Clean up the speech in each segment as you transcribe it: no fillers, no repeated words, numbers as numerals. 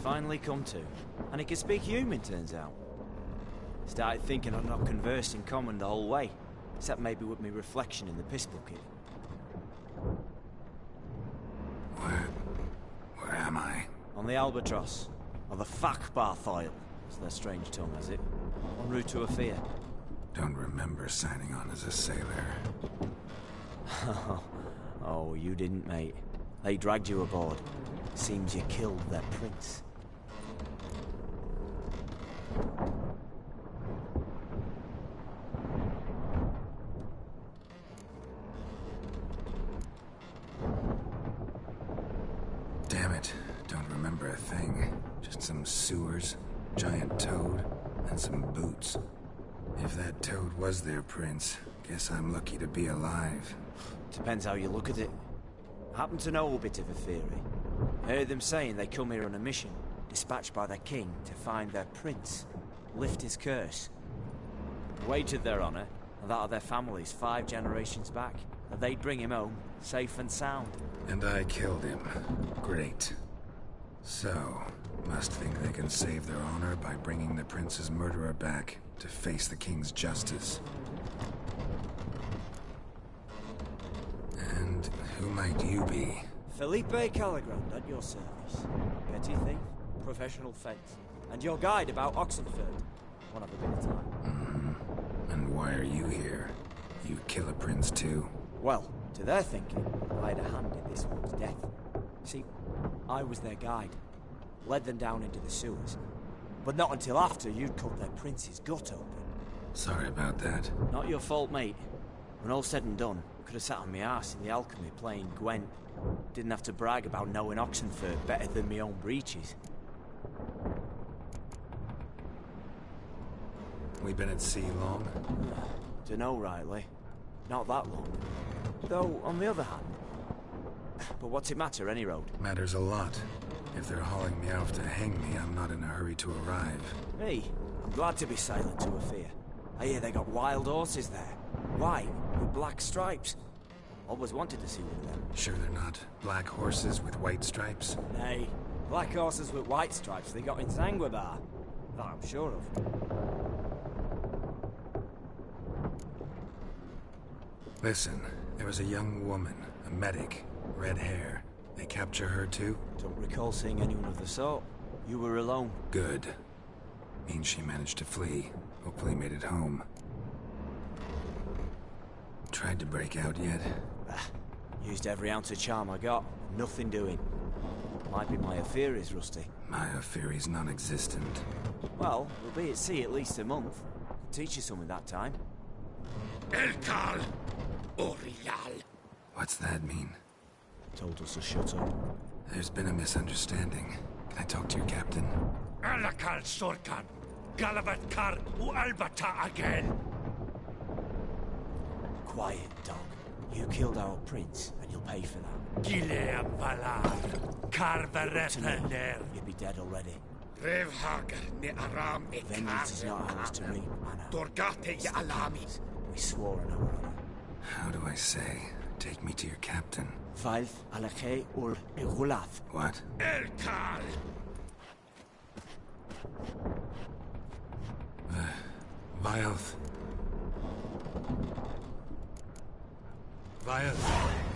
finally come to. And he can speak human, turns out. Started thinking I'd not conversed in common the whole way, except maybe with me reflection in the piss bucket. Where am I? On the Albatross, or the Fakbarthoil, as their strange tongue has it, en route to Afia. Don't remember signing on as a sailor. Oh, you didn't, mate. They dragged you aboard. Seems you killed their prince. Damn it, don't remember a thing. Just some sewers, giant toad, and some boots. If that toad was their prince, guess I'm lucky to be alive. Depends how you look at it. I happen to know a bit of a theory. I heard them saying they come here on a mission, dispatched by their king to find their prince, lift his curse. Wagered their honor, and that of their families 5 generations back, that they'd bring him home, safe and sound. And I killed him. Great. So, must think they can save their honor by bringing the prince's murderer back to face the king's justice. And who might you be? Felipe Caligrand at your service. Petty thief, professional fence, and your guide about Oxenford. Won't have a bit of time. Mm-hmm. And why are you here? You kill a prince too? Well, to their thinking, I had a hand in this one's death. See, I was their guide. Led them down into the sewers. But not until after you'd cut their prince's gut open. Sorry about that. Not your fault, mate. When all said and done, I could have sat on my arse in the alchemy playing Gwent. Didn't have to brag about knowing Oxenford better than my own breeches. We been at sea long? Dunno rightly. Not that long. Though, on the other hand... But what's it matter, any road? Matters a lot. If they're hauling me off to hang me, I'm not in a hurry to arrive. Me? I'm glad to be sailing to Afia. I hear they got wild horses there. White, with black stripes. Always wanted to see one of them. Sure they're not black horses with white stripes? Nay, black horses with white stripes they got in Sanguibar. That I'm sure of. Listen, there was a young woman, a medic, red hair. They capture her too? Don't recall seeing anyone of the sort. You were alone. Good. Means she managed to flee. Hopefully made it home. Tried to break out yet? Used every ounce of charm I got. Nothing doing. Might be my affair is rusty. My affair is non-existent. Well, we'll be at sea at least a month. Could teach you something that time. Elkal Orial. What's that mean? Told us to shut up. There's been a misunderstanding. Can I talk to your captain? Alakal Sorkan. Galabat Kar U Albata again. Quiet, dog. You killed our prince, and you'll pay for that. Gileam Valar. Karvarepener. You'd be dead already. Revhagar ne Aram e Vengeance is not ours to reap, Anna. Dorgate ya Alami. We swore on our honor. How do I say? Take me to your captain. Valf Alakhe ul Igulath. What? Elkal. Vialth.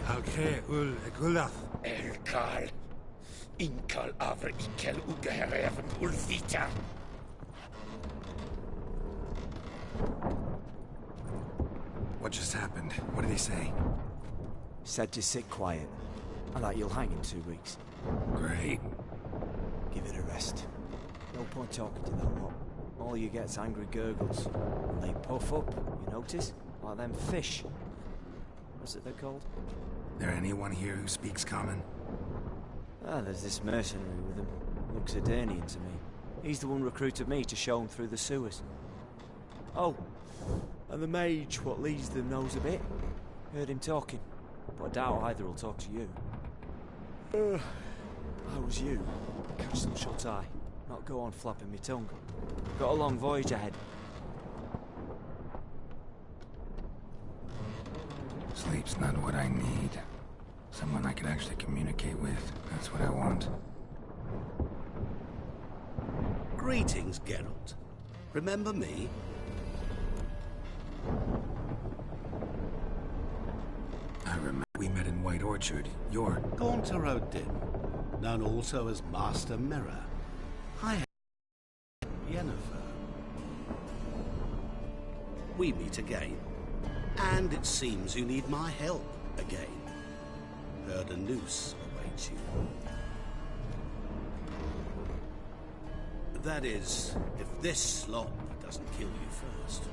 Alkhe ul Igulath. Elkal. Inkal Avre Ikel Ugehereven Ulvita. What just happened? What did he say? Said to sit quiet, and that you'll hang in 2 weeks. Great. Give it a rest. No point talking to that lot. All you get's angry gurgles. And they puff up, you notice? Like them fish. What's it they're called? There anyone here who speaks common? Ah, there's this mercenary with him. Looks Adernian to me. He's the one recruited me to show him through the sewers. Oh, and the mage what leads them knows a bit. Heard him talking, but I doubt either will talk to you. I was you. Catch them shut eye. Not go on flapping my tongue. Got a long voyage ahead. Sleep's not what I need. Someone I could actually communicate with. That's what I want. Greetings, Geralt. Remember me? I remember we met in White Orchard. You're... Gaunter Odin, known also as Master Mirror. I am Yennefer. We meet again. And it seems you need my help again. Heard a noose awaits you. That is, if this slop doesn't kill you first.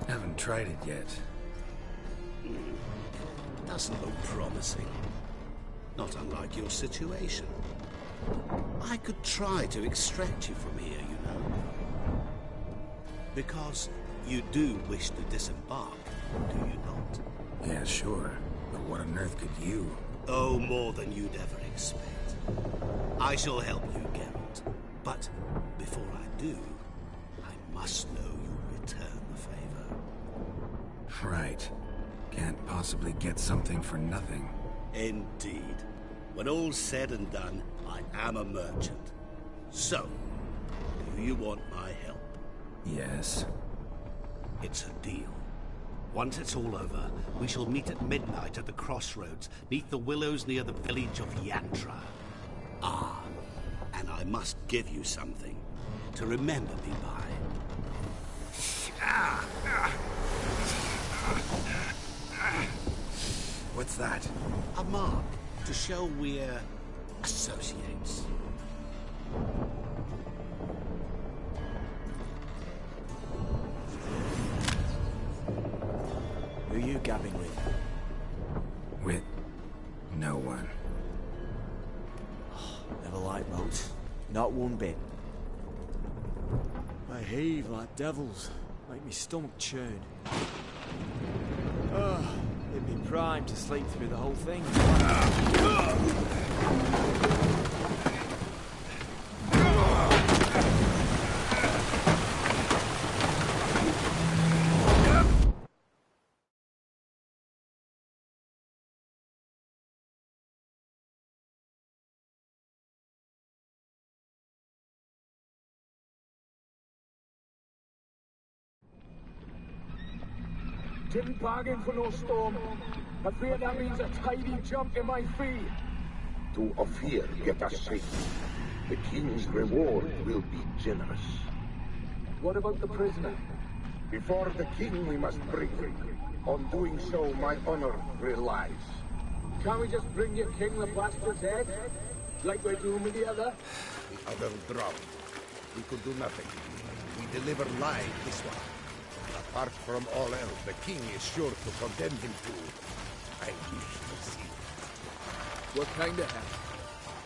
Haven't tried it yet. Doesn't look promising. Not unlike your situation. I could try to extract you from here, you know. Because you do wish to disembark, do you not? Yeah, sure. But what on earth could you? Oh, more than you'd ever expect. I shall help you, Geralt. But before I do, I must know you'll return the favor. Right. Can't possibly get something for nothing. Indeed. When all's said and done, I am a merchant. So, do you want my help? Yes. It's a deal. Once it's all over, we shall meet at midnight at the crossroads, neath the willows near the village of Yantra. Ah, and I must give you something to remember me by. What's that? A mark to show we're associates. Who are you gabbing with? With no one. Never liked boats. Not one bit. They heave like devils. Make me stomach churn. It'd be prime to sleep through the whole thing. Didn't bargain for no storm. I fear that means a tidy jump in my fee. To Ophir, get us safe. The king's reward will be generous. What about the prisoner? Before the king we must bring him. On doing so, my honor relies. Can't we just bring your king the bastard's head? Like we're doing with the other? The other drowned. We could do nothing. We deliver live this one. Apart from all else, the king is sure to condemn him to... I wish to see. What kind of head?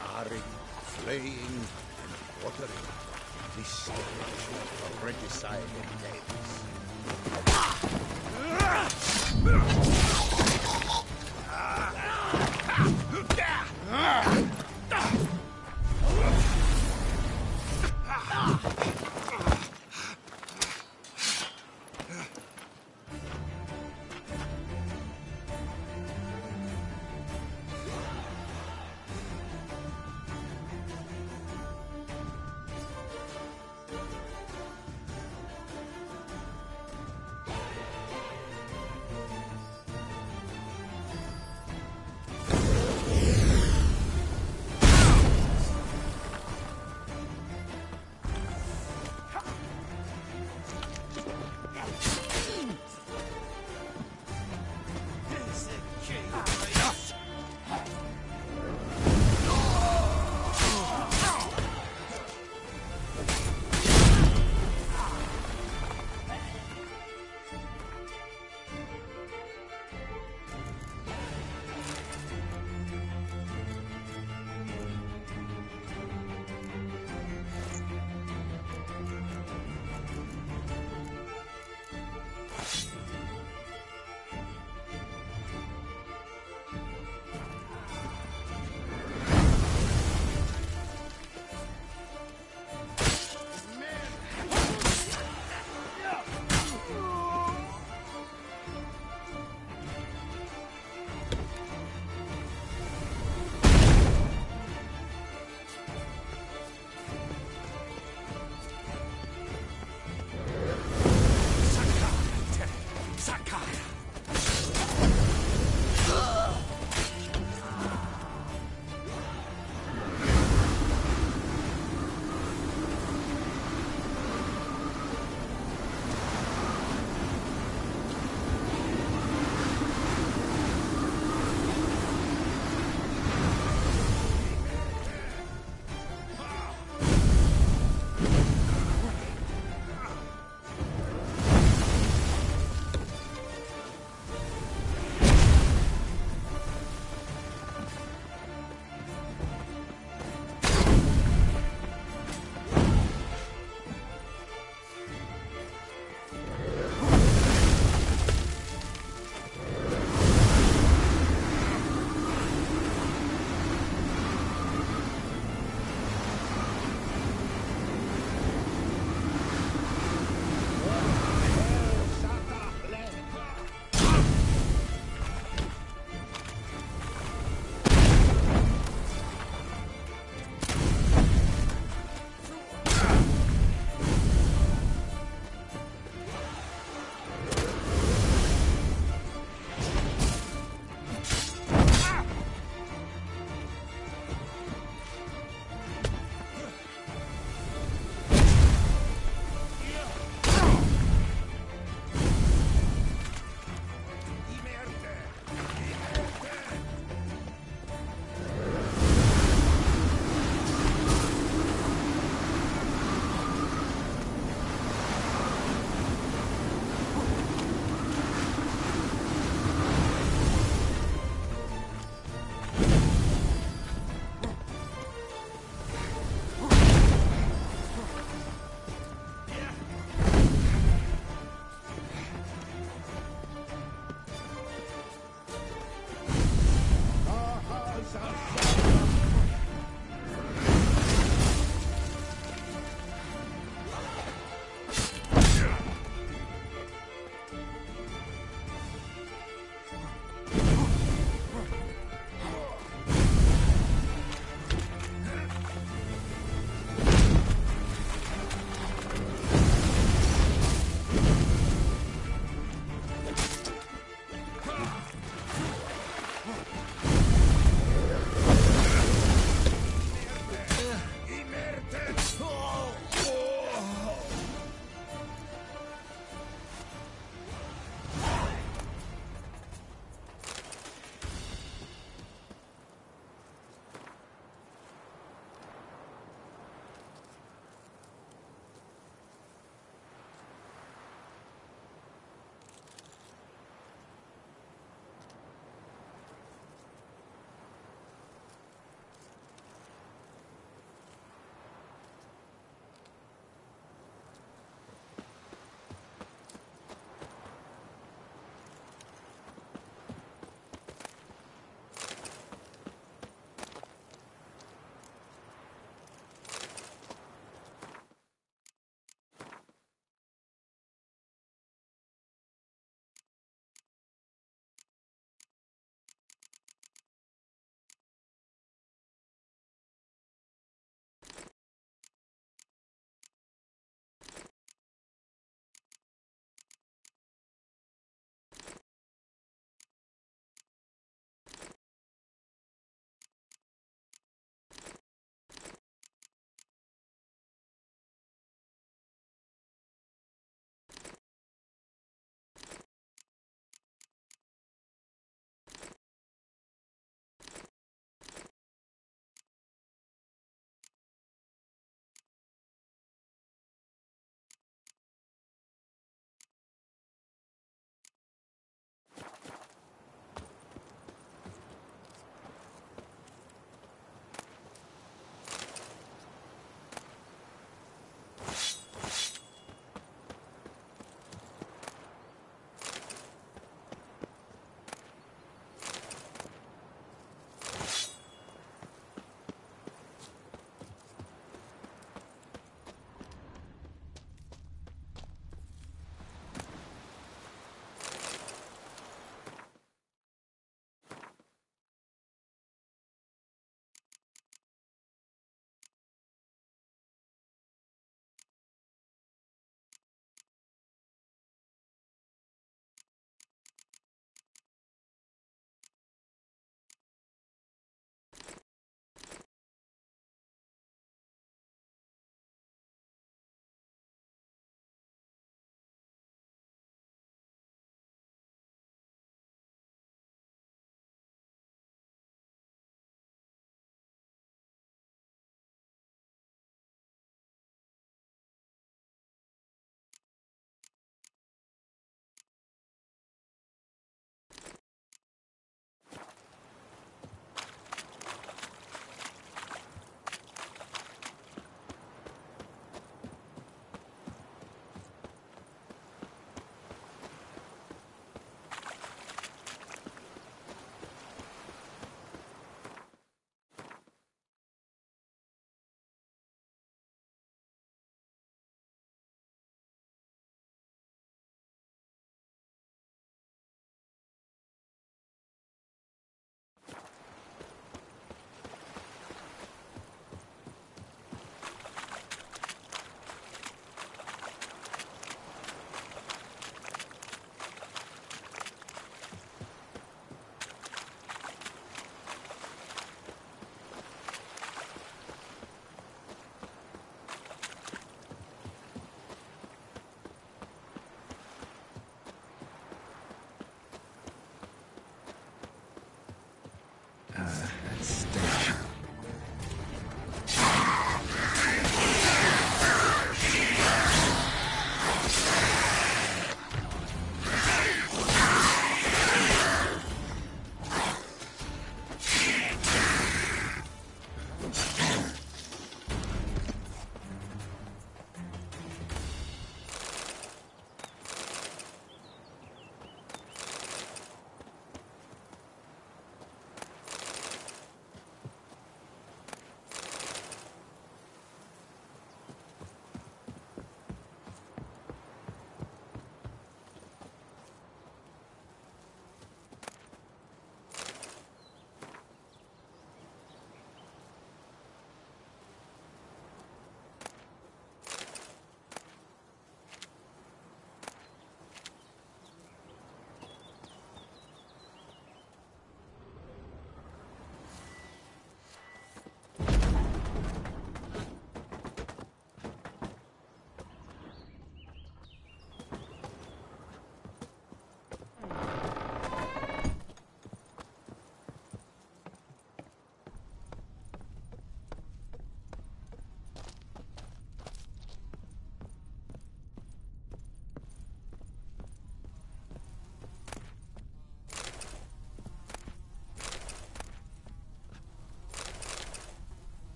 Tarring, flaying, and quartering. This situation of regicide entails.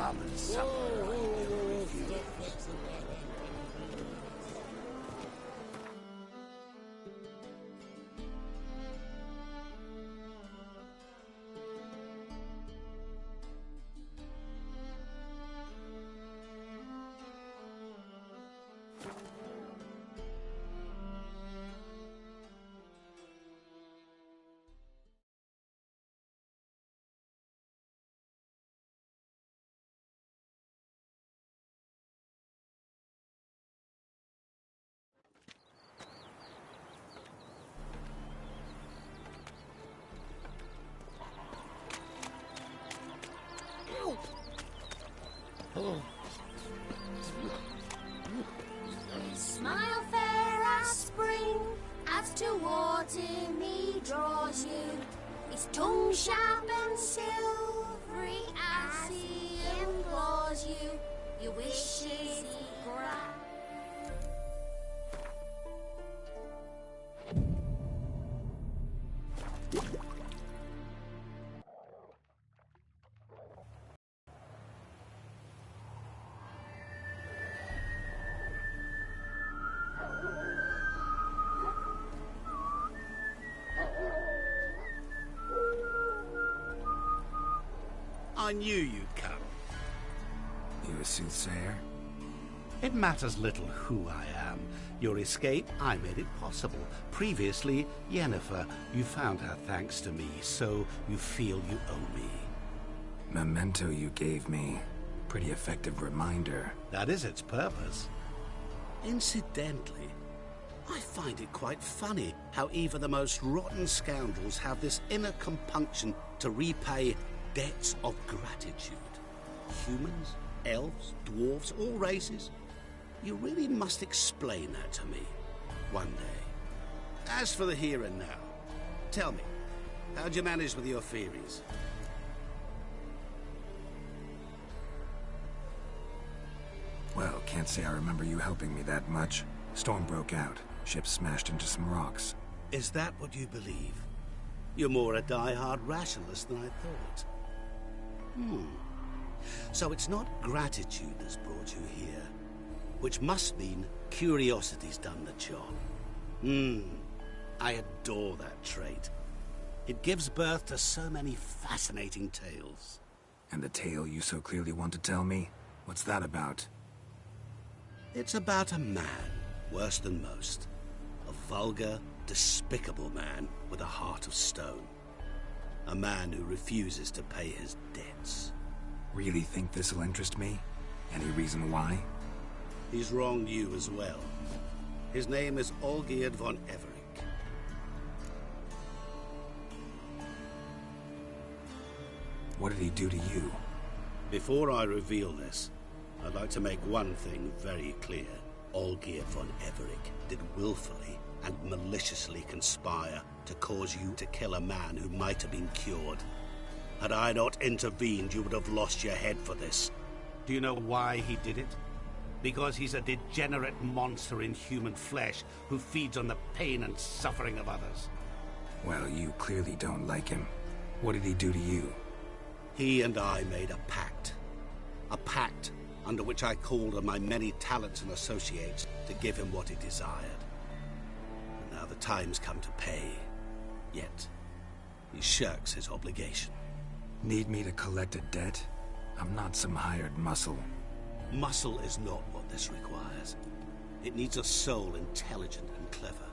common supper I never refused. Smile fair as spring, as towards him he draws you. His tongue sharp and silvery as he implores you. Your wishes he grants. I knew you'd come. You a soothsayer? It matters little who I am. Your escape, I made it possible. Previously, Yennefer, you found her thanks to me, so you feel you owe me. Memento you gave me. Pretty effective reminder. That is its purpose. Incidentally, I find it quite funny how even the most rotten scoundrels have this inner compunction to repay debts of gratitude. Humans, elves, dwarves, all races. You really must explain that to me one day. As for the here and now, tell me, how'd you manage with your theories? Well, can't say I remember you helping me that much. Storm broke out. Ship smashed into some rocks. Is that what you believe? You're more a die-hard rationalist than I thought. So it's not gratitude that's brought you here, which must mean curiosity's done the job. I adore that trait. It gives birth to so many fascinating tales. And the tale you so clearly want to tell me? What's that about? It's about a man, worse than most. A vulgar, despicable man with a heart of stone. A man who refuses to pay his debts. Really think this'll interest me? Any reason why? He's wronged you as well. His name is Olgierd von Everec. What did he do to you? Before I reveal this, I'd like to make one thing very clear. Olgierd von Everec did willfully and maliciously conspire to cause you to kill a man who might have been cured. Had I not intervened, you would have lost your head for this. Do you know why he did it? Because he's a degenerate monster in human flesh who feeds on the pain and suffering of others. Well, you clearly don't like him. What did he do to you? He and I made a pact. A pact under which I called on my many talents and associates to give him what he desired. And now the time's come to pay. Yet, he shirks his obligation. Need me to collect a debt? I'm not some hired muscle. Muscle is not what this requires. It needs a soul intelligent and clever.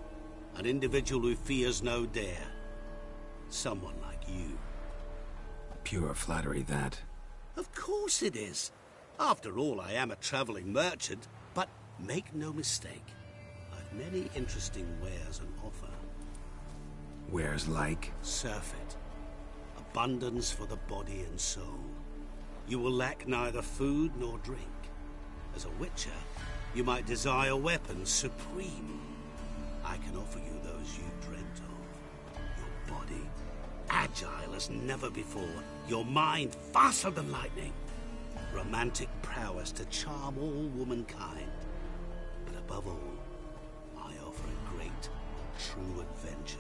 An individual who fears no dare. Someone like you. Pure flattery, that. Of course it is. After all, I am a traveling merchant, but make no mistake. I've many interesting wares on offer. Wares like? Surfeit. Abundance for the body and soul. You will lack neither food nor drink. As a witcher, you might desire weapons supreme. I can offer you those you dreamt of. Your body, agile as never before. Your mind, faster than lightning. Romantic prowess to charm all womankind. But above all, I offer a great, true adventure.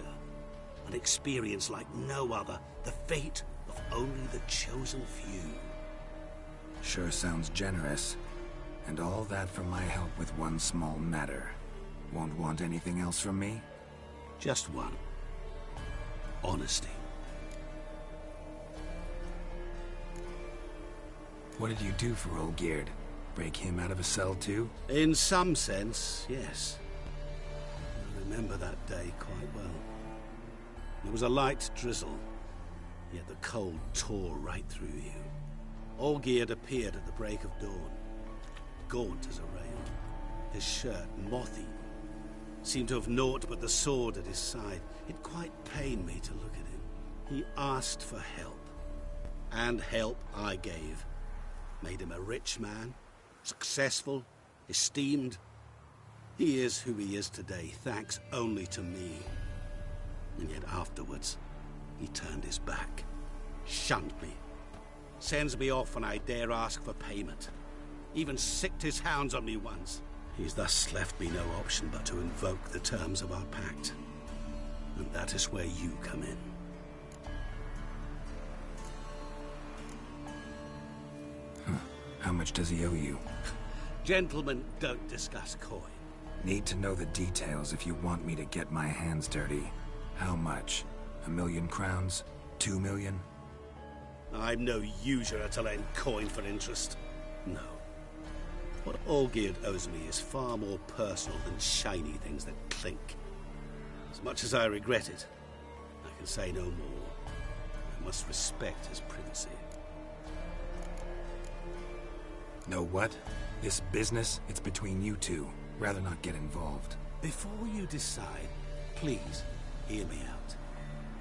An experience like no other. The fate of only the chosen few. Sure sounds generous. And all that for my help with one small matter. Won't want anything else from me? Just one. Honesty. What did you do for Olgierd? Break him out of a cell too? In some sense, yes. I remember that day quite well. There was a light drizzle, yet the cold tore right through you. Olgierd appeared at the break of dawn, gaunt as a rail, his shirt moth-eaten. Seemed to have naught but the sword at his side. It quite pained me to look at him. He asked for help, and help I gave. Made him a rich man, successful, esteemed. He is who he is today, thanks only to me. And yet afterwards, he turned his back, shunned me, sends me off when I dare ask for payment. Even sicked his hounds on me once. He's thus left me no option but to invoke the terms of our pact. And that is where you come in. How much does he owe you? Gentlemen don't discuss coin. Need to know the details if you want me to get my hands dirty. How much? 1,000,000 crowns? 2 million? I'm no usurer to lend coin for interest. No. What Olgierd owes me is far more personal than shiny things that clink. As much as I regret it, I can say no more. I must respect his privacy. Know what? This business, it's between you two. Rather not get involved. Before you decide, please hear me out.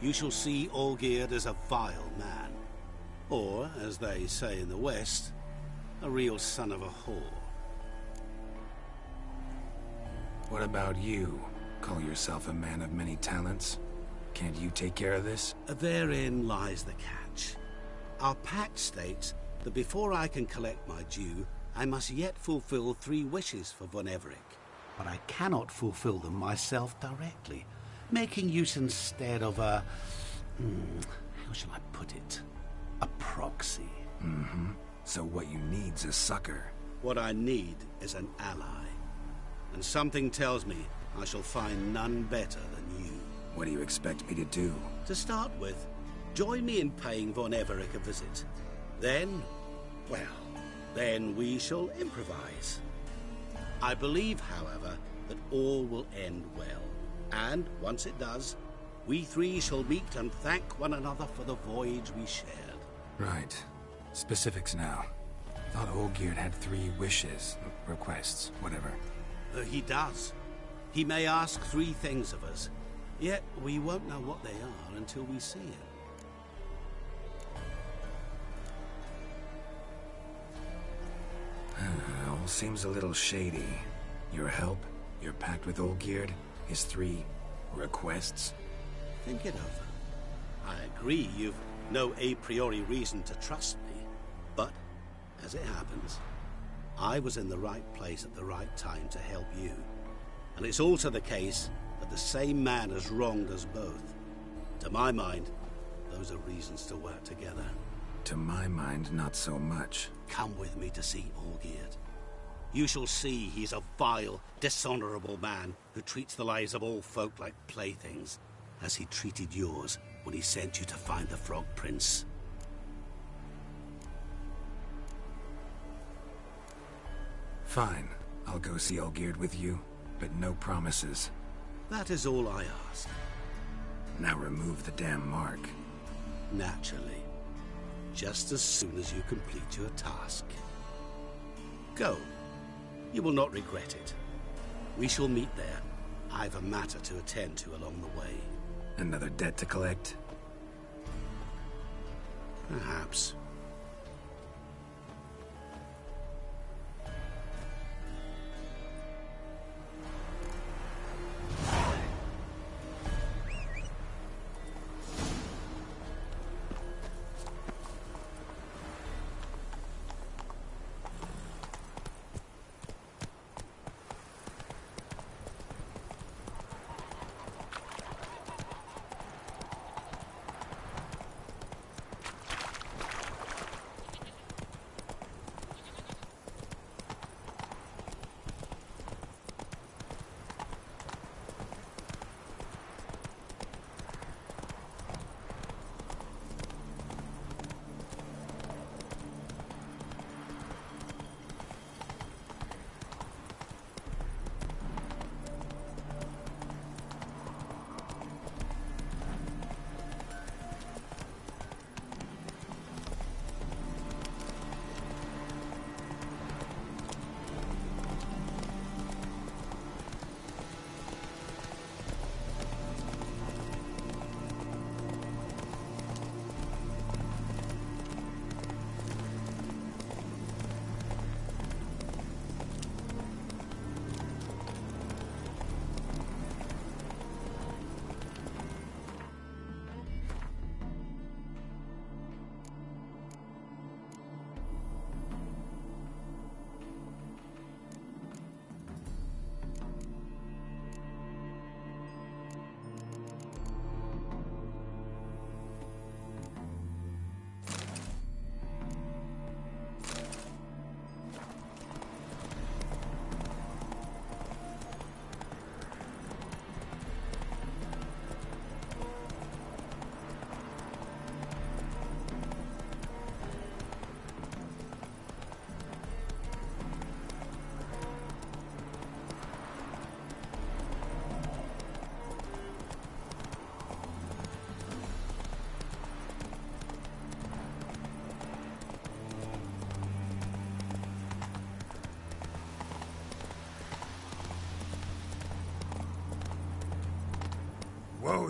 You shall see Olgierd as a vile man. Or, as they say in the West, a real son of a whore. What about you? Call yourself a man of many talents? Can't you take care of this? Therein lies the catch. Our pact states that before I can collect my due, I must yet fulfill 3 wishes for Von Everec. But I cannot fulfill them myself directly, making use instead of a... how shall I put it? A proxy. Mm-hmm. So what you need's a sucker. What I need is an ally. And something tells me I shall find none better than you. What do you expect me to do? To start with, join me in paying Von Everec a visit. Then, well, then we shall improvise. I believe, however, that all will end well. And, once it does, we 3 shall meet and thank one another for the voyage we shared. Right. Specifics now. Thought Olgierd had 3 wishes, requests, whatever. He does. He may ask 3 things of us, yet we won't know what they are until we see him. All seems a little shady. Your help, your pact with Olgierd, his 3 requests. Think it over. I agree you've no a priori reason to trust me, but, as it happens, I was in the right place at the right time to help you. And it's also the case that the same man has wronged us both. To my mind, those are reasons to work together. To my mind, not so much. Come with me to see Olgierd. You shall see he's a vile, dishonorable man who treats the lives of all folk like playthings, as he treated yours when he sent you to find the Frog Prince. Fine. I'll go see Olgierd with you, but no promises. That is all I ask. Now remove the damn mark. Naturally. Just as soon as you complete your task. Go. You will not regret it. We shall meet there. I've a matter to attend to along the way. Another debt to collect? Perhaps.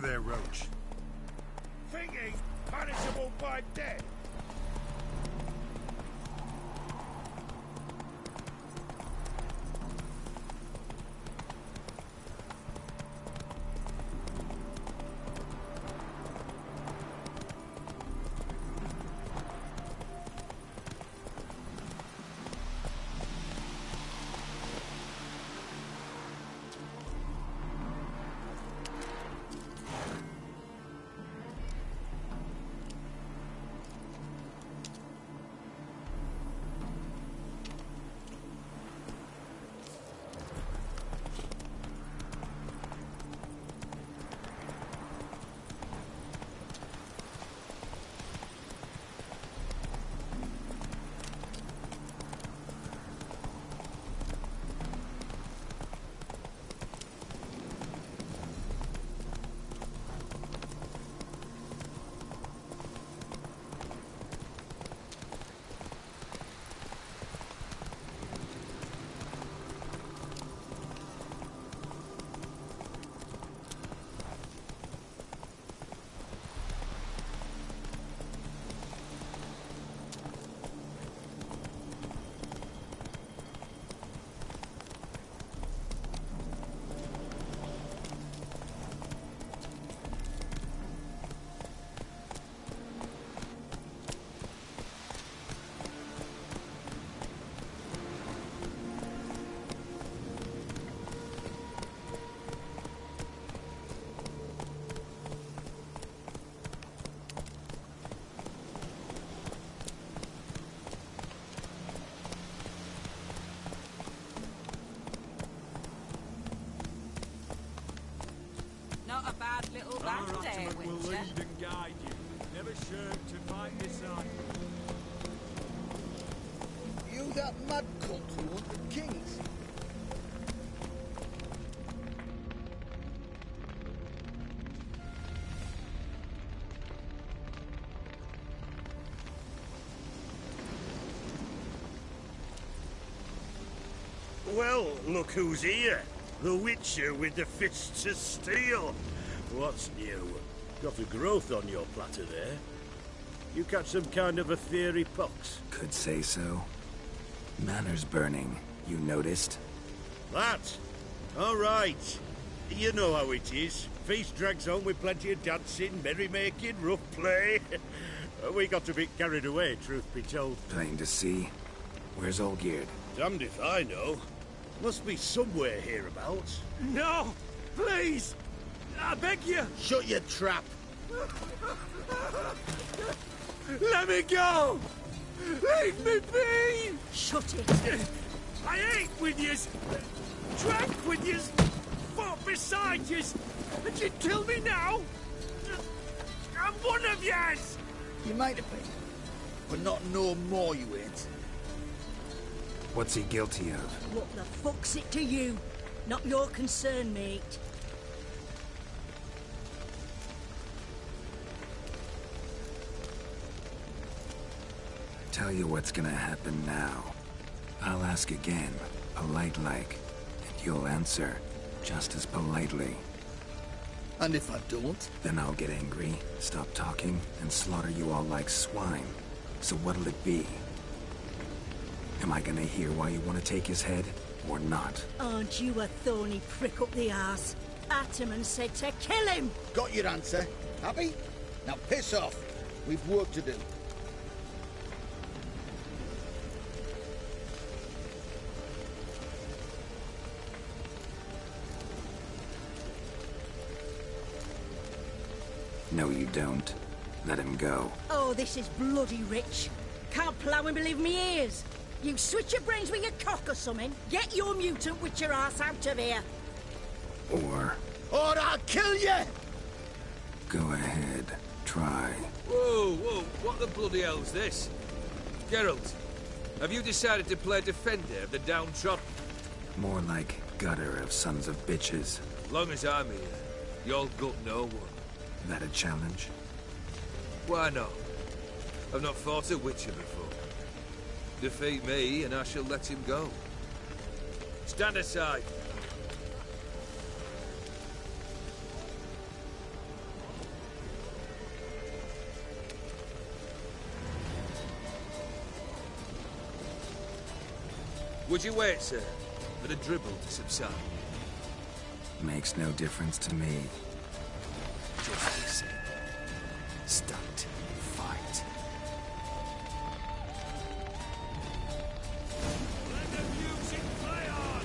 Whoa there, Roach. Thingy, punishable by death. Not a bad little band there, will Witcher. lead and guide you. Never shirk to fight beside you. You that mad cunt who wanted kings? Well, look who's here. The Witcher with the fists of steel. What's new? Got a growth on your platter there. You catch some kind of a fiery pox? Could say so. Manners burning, you noticed? That? All right. You know how it is. Feast drags on with plenty of dancing, merrymaking, rough play. We got a bit carried away, truth be told. Plain to see. Where's Olgierd? Damned if I know. Must be somewhere hereabouts. No! Please! I beg you! Shut your trap! Let me go! Leave me be! Shut it! I ate with yous! Drank with yous! Fought beside yous! And you'd kill me now? I'm one of yous! You might have been, but not no more you ain't. What's he guilty of? What the fuck's it to you? Not your concern, mate. Tell you what's gonna happen now. I'll ask again, polite-like, and you'll answer, just as politely. And if I don't? Then I'll get angry, stop talking, and slaughter you all like swine. So what'll it be? Am I gonna hear why you want to take his head, or not? Aren't you a thorny prick up the arse? Ataman said to kill him! Got your answer. Happy? Now piss off. We've work to do. No, you don't. Let him go. Oh, this is bloody rich. Can't plough and believe me ears. You switch your brains with your cock or something. Get your mutant with your ass out of here. Or Or I'll kill you! go ahead, try. Whoa, whoa, what the bloody hell's this? Geralt, have you decided to play defender of the downtrodden? More like gutter of sons of bitches. Long as I'm here, you'll gut no one. That a challenge? Why not? I've not fought a Witcher before. Defeat me, and I shall let him go. Stand aside. Would you wait, sir, for the dribble to subside? Makes no difference to me. Just listen. Start. Fight. Let the music play on!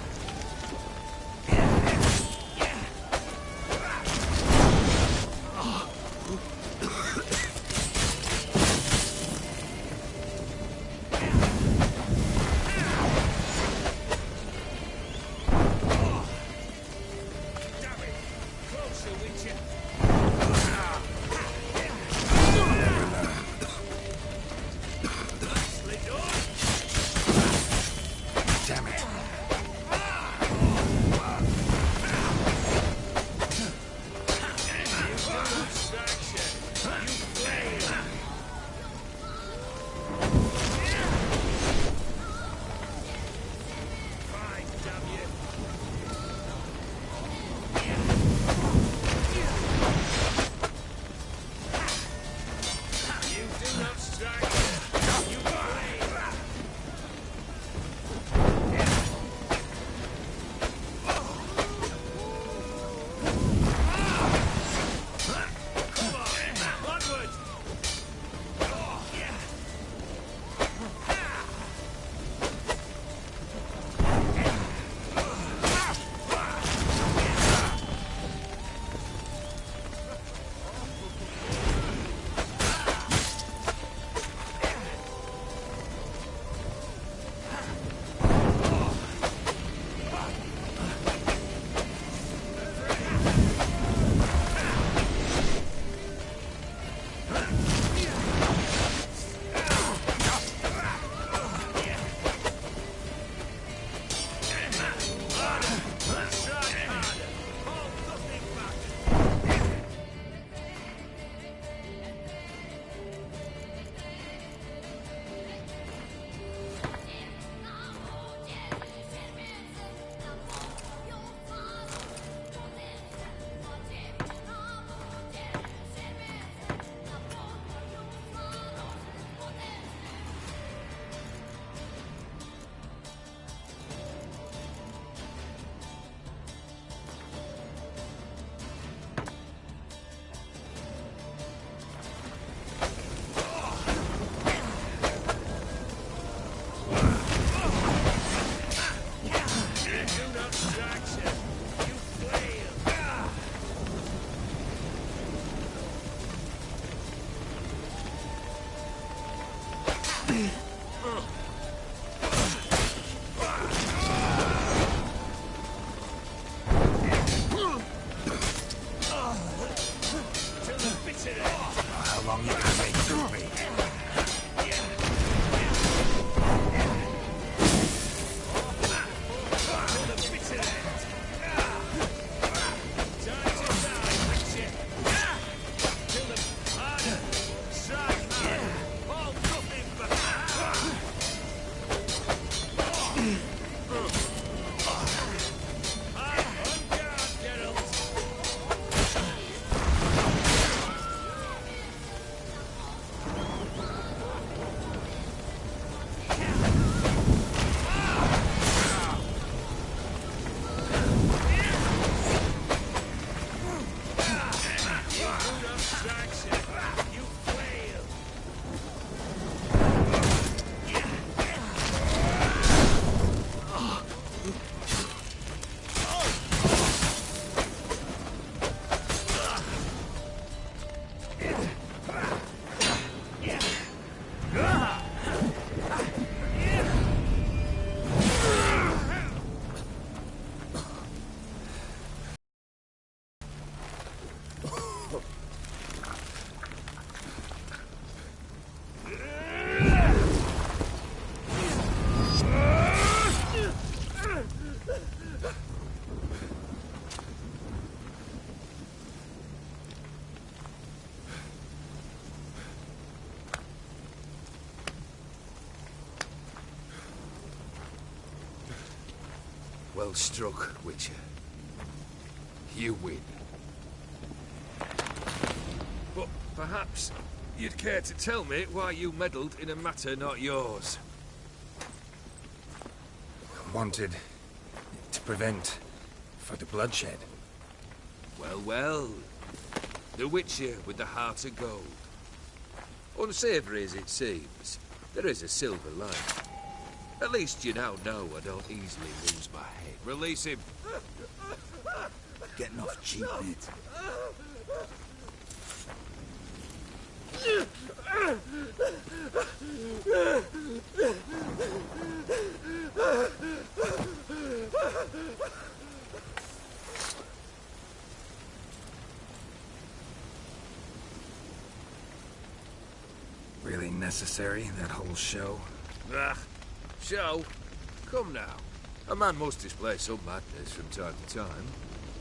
Well struck, Witcher. You win. But perhaps you'd care to tell me why you meddled in a matter not yours. wanted to prevent for the bloodshed. Well, well. The Witcher with the heart of gold. Unsavoury as it seems, there is a silver lining. At least you now know I don't easily lose my head. Release him. Getting off cheap, mate. Really necessary, that whole show? Ah, show? Come now. A man must display some madness from time to time.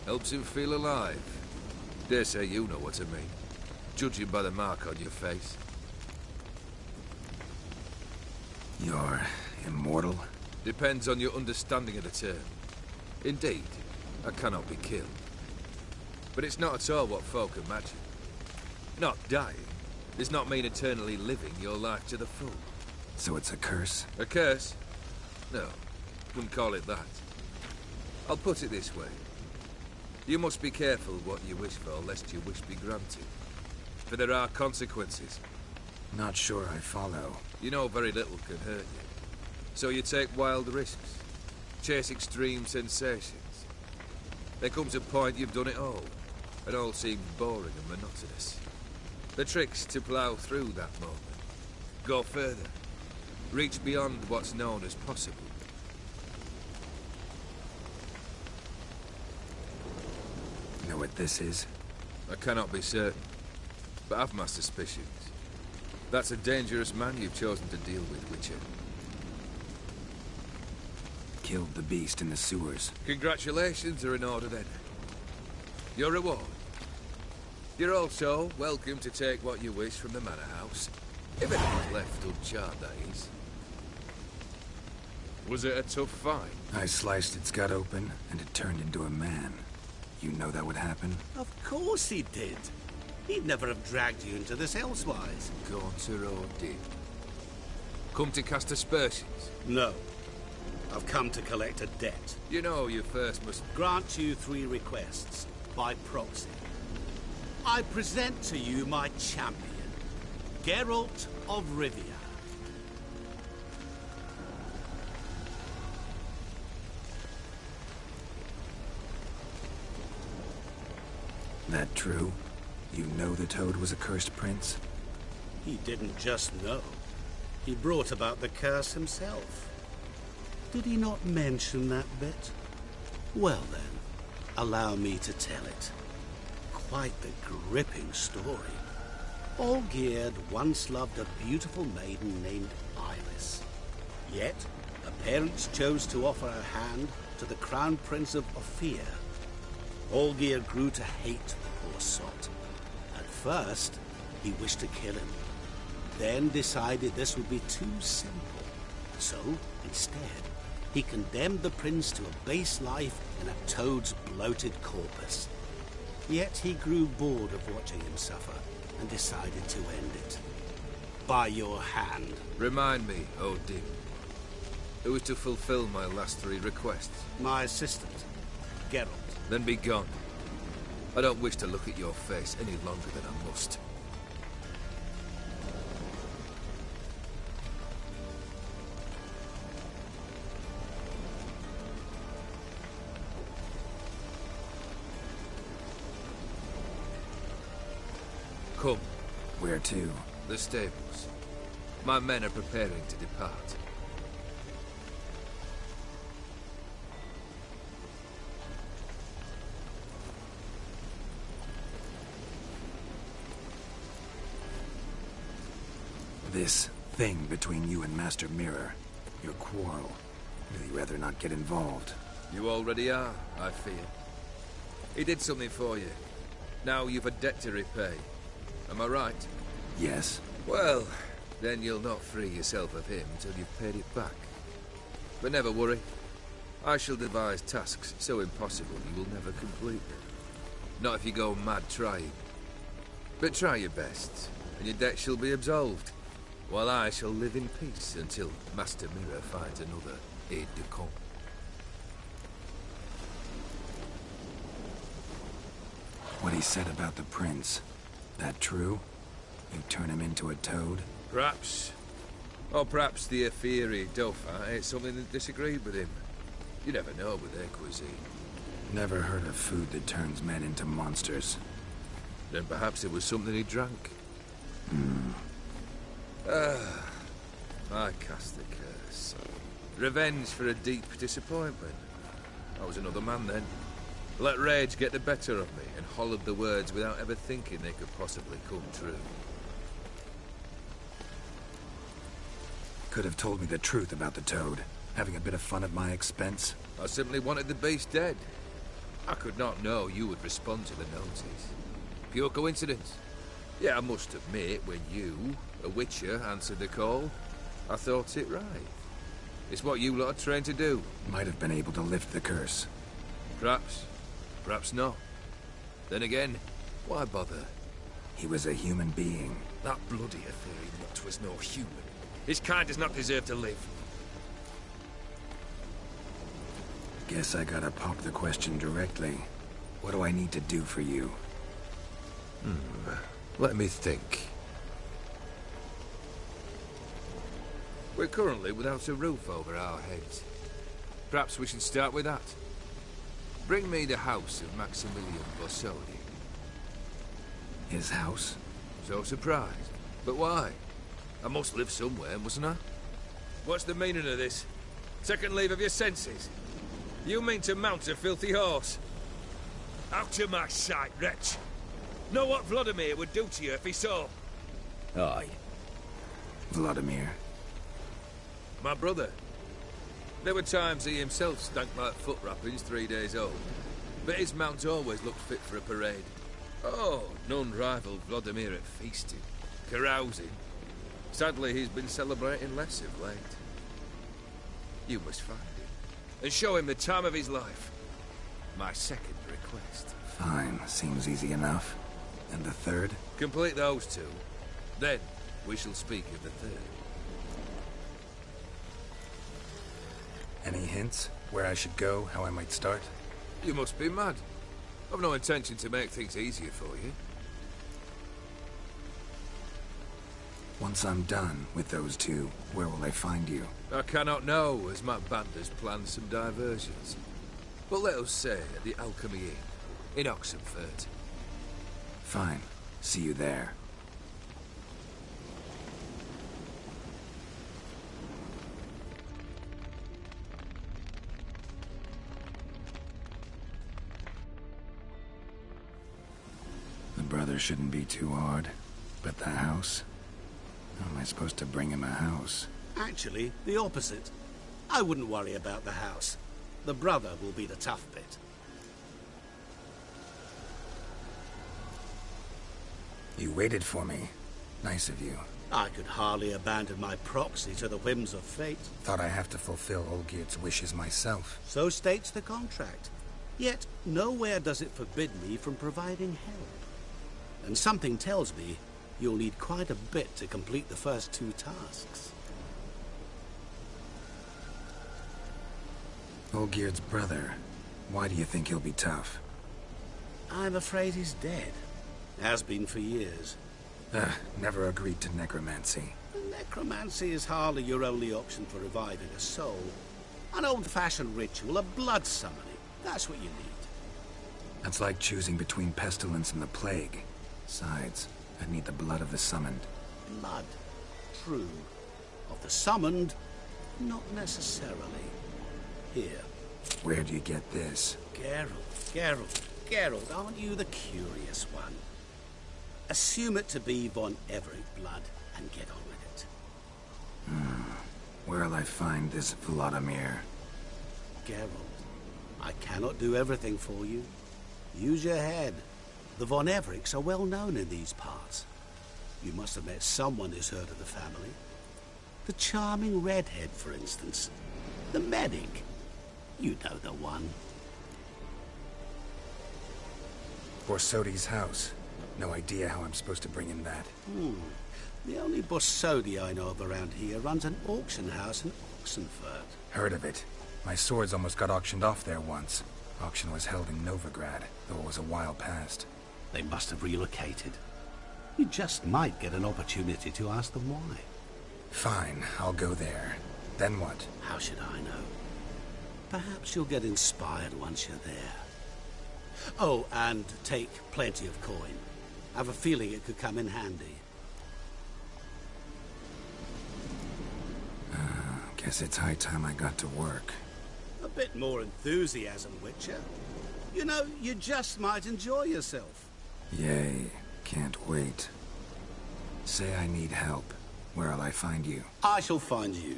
Helps him feel alive. Dare say you know what I mean. Judging by the mark on your face. You're immortal? Depends on your understanding of the term. Indeed, I cannot be killed. But it's not at all what folk imagine. Not dying does not mean eternally living your life to the full. So it's a curse? A curse? No, wouldn't call it that. I'll put it this way. You must be careful what you wish for, lest your wish be granted. For there are consequences. Not sure I follow. You know very little can hurt you. So you take wild risks. Chase extreme sensations. There comes a point you've done it all. And all seems boring and monotonous. The trick's to plough through that moment. Go further. Reach beyond what's known as possible. Know what this is? I cannot be certain, but I've my suspicions. That's a dangerous man you've chosen to deal with, Witcher. Killed the beast in the sewers. Congratulations are in order then. Your reward. You're also welcome to take what you wish from the manor house. If anything's left uncharred, that is. Was it a tough fight? I sliced its gut open, and it turned into a man. You know that would happen? Of course he did. He'd never have dragged you into this elsewise. Gaunter or did. Come to cast aspersions? No. I've come to collect a debt. You know you first must... Grant you 3 requests, by proxy. I present to you my champion, Geralt of Rivia. That true? You know the Toad was a cursed prince? He didn't just know. He brought about the curse himself. Did he not mention that bit? Well then, allow me to tell it. Quite the gripping story. Olgierd once loved a beautiful maiden named Iris. Yet, her parents chose to offer her hand to the Crown Prince of Ophir. Olgierd grew to hate the poor sot. At first, he wished to kill him. Then decided this would be too simple. So, instead, he condemned the prince to a base life in a toad's bloated corpus. Yet he grew bored of watching him suffer and decided to end it. By your hand. Remind me, Odin. Who is to fulfill my last 3 requests? My assistant, Geralt. Then be gone. I don't wish to look at your face any longer than I must. Come. Where to? The stables. My men are preparing to depart. This thing between you and Master Mirror, your quarrel. Really rather not get involved. You already are, I fear. He did something for you. Now you've a debt to repay. Am I right? Yes. Well, then you'll not free yourself of him till you've paid it back. But never worry. I shall devise tasks so impossible you will never complete them. Not if you go mad trying. But try your best, and your debt shall be absolved. While I shall live in peace until Master Mirror finds another aide-de-camp. What he said about the prince, that true? You turn him into a toad? Perhaps. Or perhaps the Efiri Dauphin ate something that disagreed with him. You never know with their cuisine. Never heard of food that turns men into monsters. Then perhaps it was something he drank. I cast the curse. Revenge for a deep disappointment. I was another man then. Let rage get the better of me and hollered the words without ever thinking they could possibly come true. Could have told me the truth about the toad, having a bit of fun at my expense. I simply wanted the beast dead. I could not know you would respond to the notice. Pure coincidence. Yeah, I must admit, when you, a witcher, answered the call, I thought it right. It's what you lot are trained to do. Might have been able to lift the curse. Perhaps. Perhaps not. Then again, why bother? He was a human being. That bloody Efiri mutt was no human. His kind does not deserve to live. Guess I gotta pop the question directly. What do I need to do for you? Let me think. We're currently without a roof over our heads. Perhaps we should start with that. Bring me the house of Maximilian Bossodi. His house? So surprised. But why? I must live somewhere, mustn't I? What's the meaning of this? Second leave of your senses? You mean to mount a filthy horse? Out of my sight, wretch! Know what Vladimir would do to you if he saw? Aye. Vladimir. My brother. There were times he himself stank like foot wrappings 3 days old. But his mount always looked fit for a parade. Oh, none rivaled Vladimir at feasting, carousing. Sadly, he's been celebrating less of late. You must find him, and show him the time of his life. My second request. Fine, seems easy enough. And the third? Complete those two. Then, we shall speak of the third. Any hints? Where I should go, how I might start? You must be mad. I've no intention to make things easier for you. Once I'm done with those two, where will I find you? I cannot know, as my band has planned some diversions. But let us say at the Alchemy Inn, in Oxenfurt. Fine. See you there. The brother shouldn't be too hard. But the house? How am I supposed to bring him a house? Actually, the opposite. I wouldn't worry about the house. The brother will be the tough bit. You waited for me. Nice of you. I could hardly abandon my proxy to the whims of fate. Thought I have to fulfill Olgierd's wishes myself. So states the contract. Yet, nowhere does it forbid me from providing help. And something tells me you'll need quite a bit to complete the first two tasks. Olgierd's brother. Why do you think he'll be tough? I'm afraid he's dead. Has been for years. Never agreed to necromancy. Necromancy is hardly your only option for reviving a soul. An old-fashioned ritual, a blood summoning. That's what you need. That's like choosing between pestilence and the plague. Besides, I'd need the blood of the summoned. Blood. True. Of the summoned, not necessarily. Here. Where do you get this? Geralt, aren't you the curious one? Assume it to be von Everett blood and get on with it. Where'll I find this Vladimir? Geralt, I cannot do everything for you. Use your head. The von Evericks are well known in these parts. You must have met someone who's heard of the family. The charming redhead, for instance. The medic. You know the one. Borsodi's house. No idea how I'm supposed to bring in that. The only Borsodi I know of around here runs an auction house in Oxenfurt. Heard of it. My swords almost got auctioned off there once. Auction was held in Novigrad, though it was a while past. They must have relocated. You just might get an opportunity to ask them why. Fine, I'll go there. Then what? How should I know? Perhaps you'll get inspired once you're there. Oh, and take plenty of coin. I have a feeling it could come in handy. Guess it's high time I got to work. A bit more enthusiasm, Witcher. You know, you just might enjoy yourself. Yay, can't wait. Say I need help. Where'll I find you? I shall find you.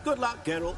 Good luck, Geralt.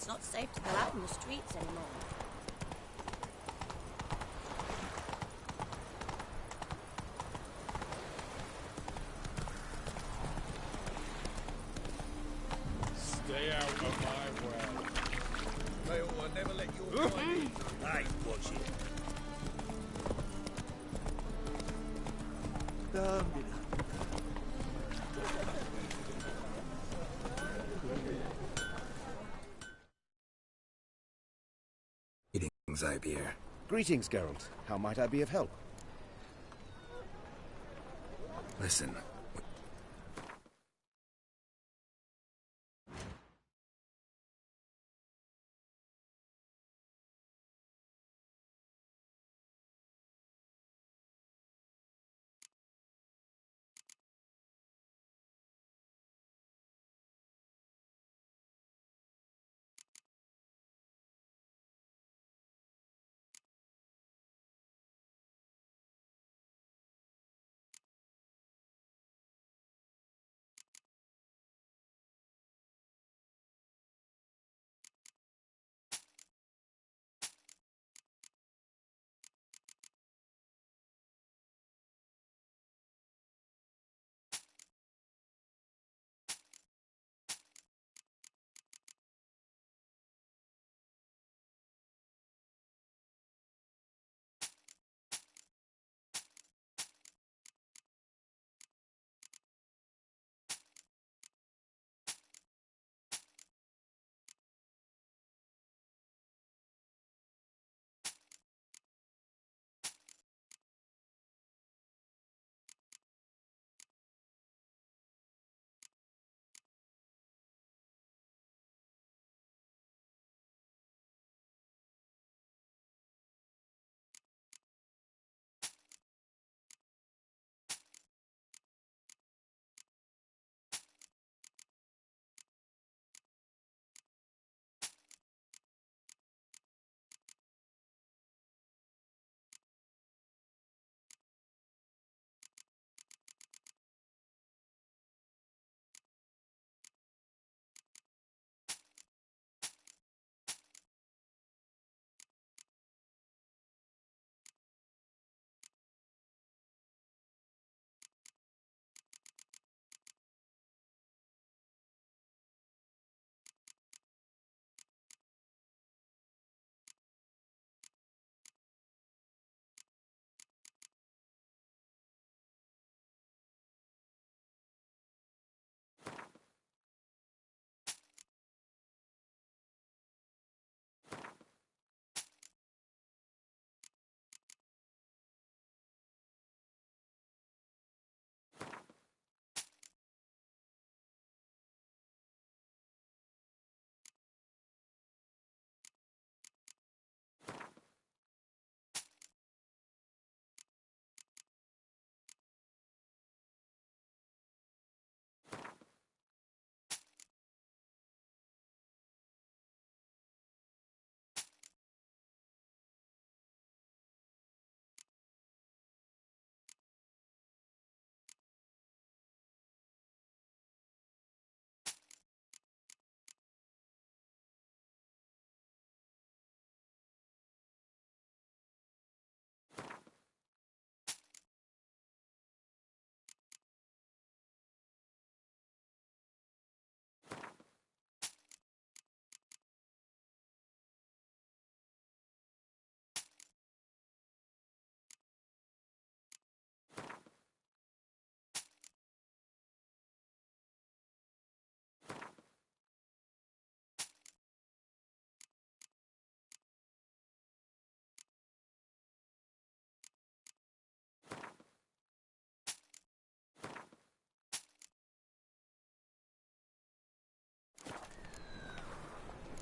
It's not safe to go out in the streets anymore. Stay out of my way. May I never let you find me. Hey, watch it. Greetings, Ibeer. Greetings, Geralt. How might I be of help? Listen.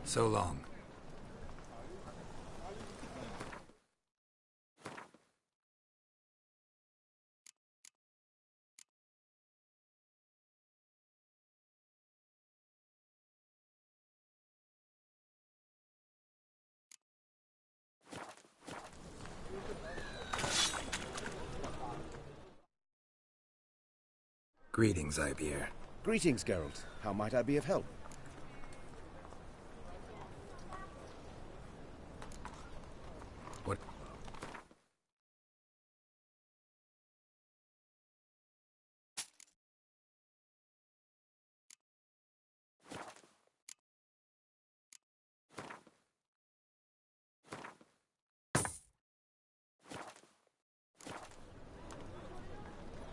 So long. Greetings, Ibeer. Greetings, Geralt. How might I be of help? What?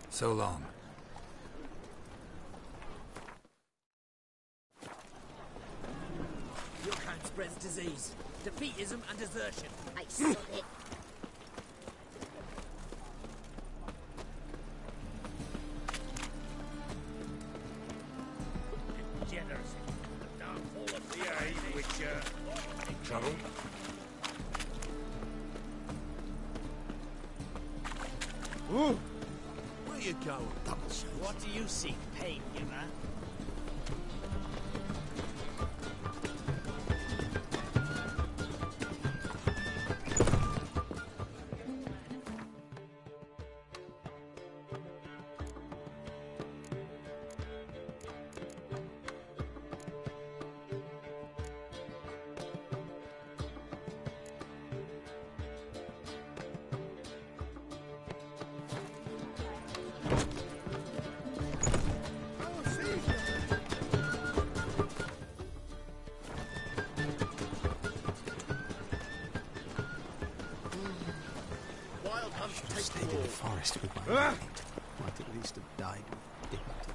So long. Your kind spreads disease, defeatism and desertion. I stood it. Degeneracy. The downfall of the age, Witcher. In trouble? Ooh. Where you going? Double shot. What do you seek, pain giver? Stayed in the forest with my mind. Might at least have died with dignity.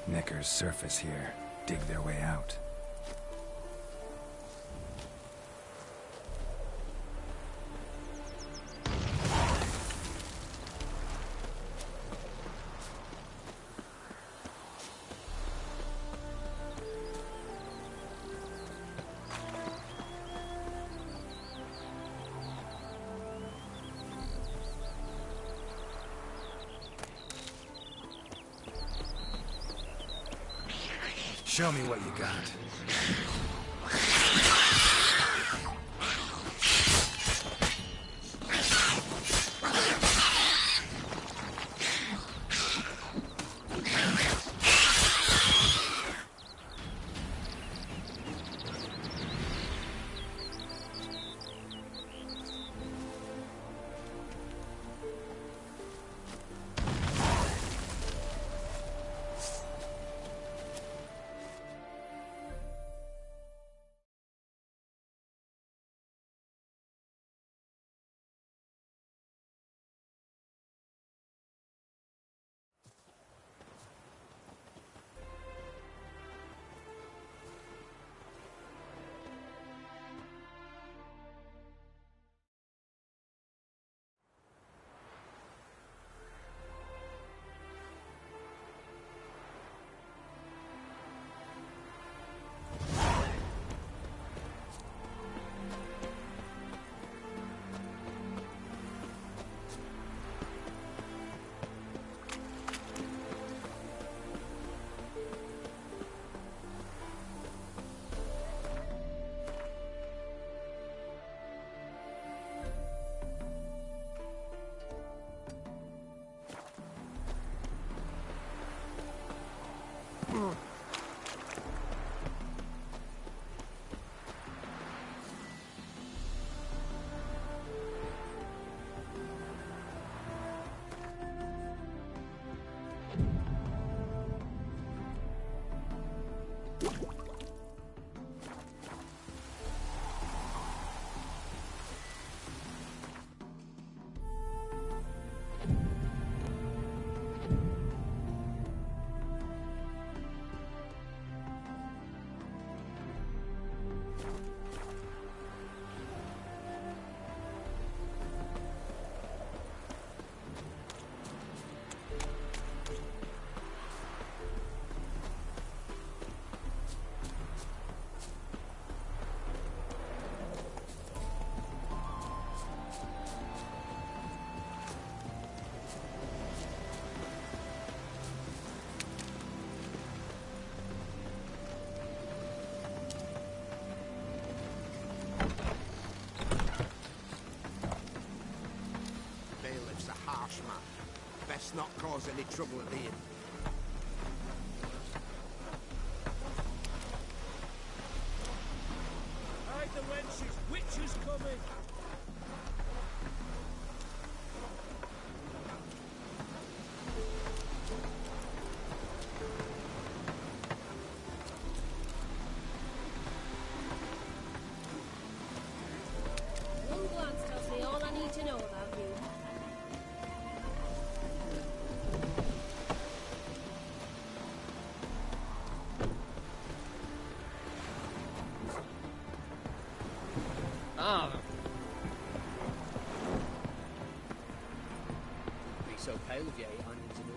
Knickers surface here, dig their way out. Show me what you got. Bailiff's a harsh man. Best not cause any trouble at the inn. Hide the wenches! Witches coming! One glance tells me all I need to know about you. Be so pale if you ain't handing to know.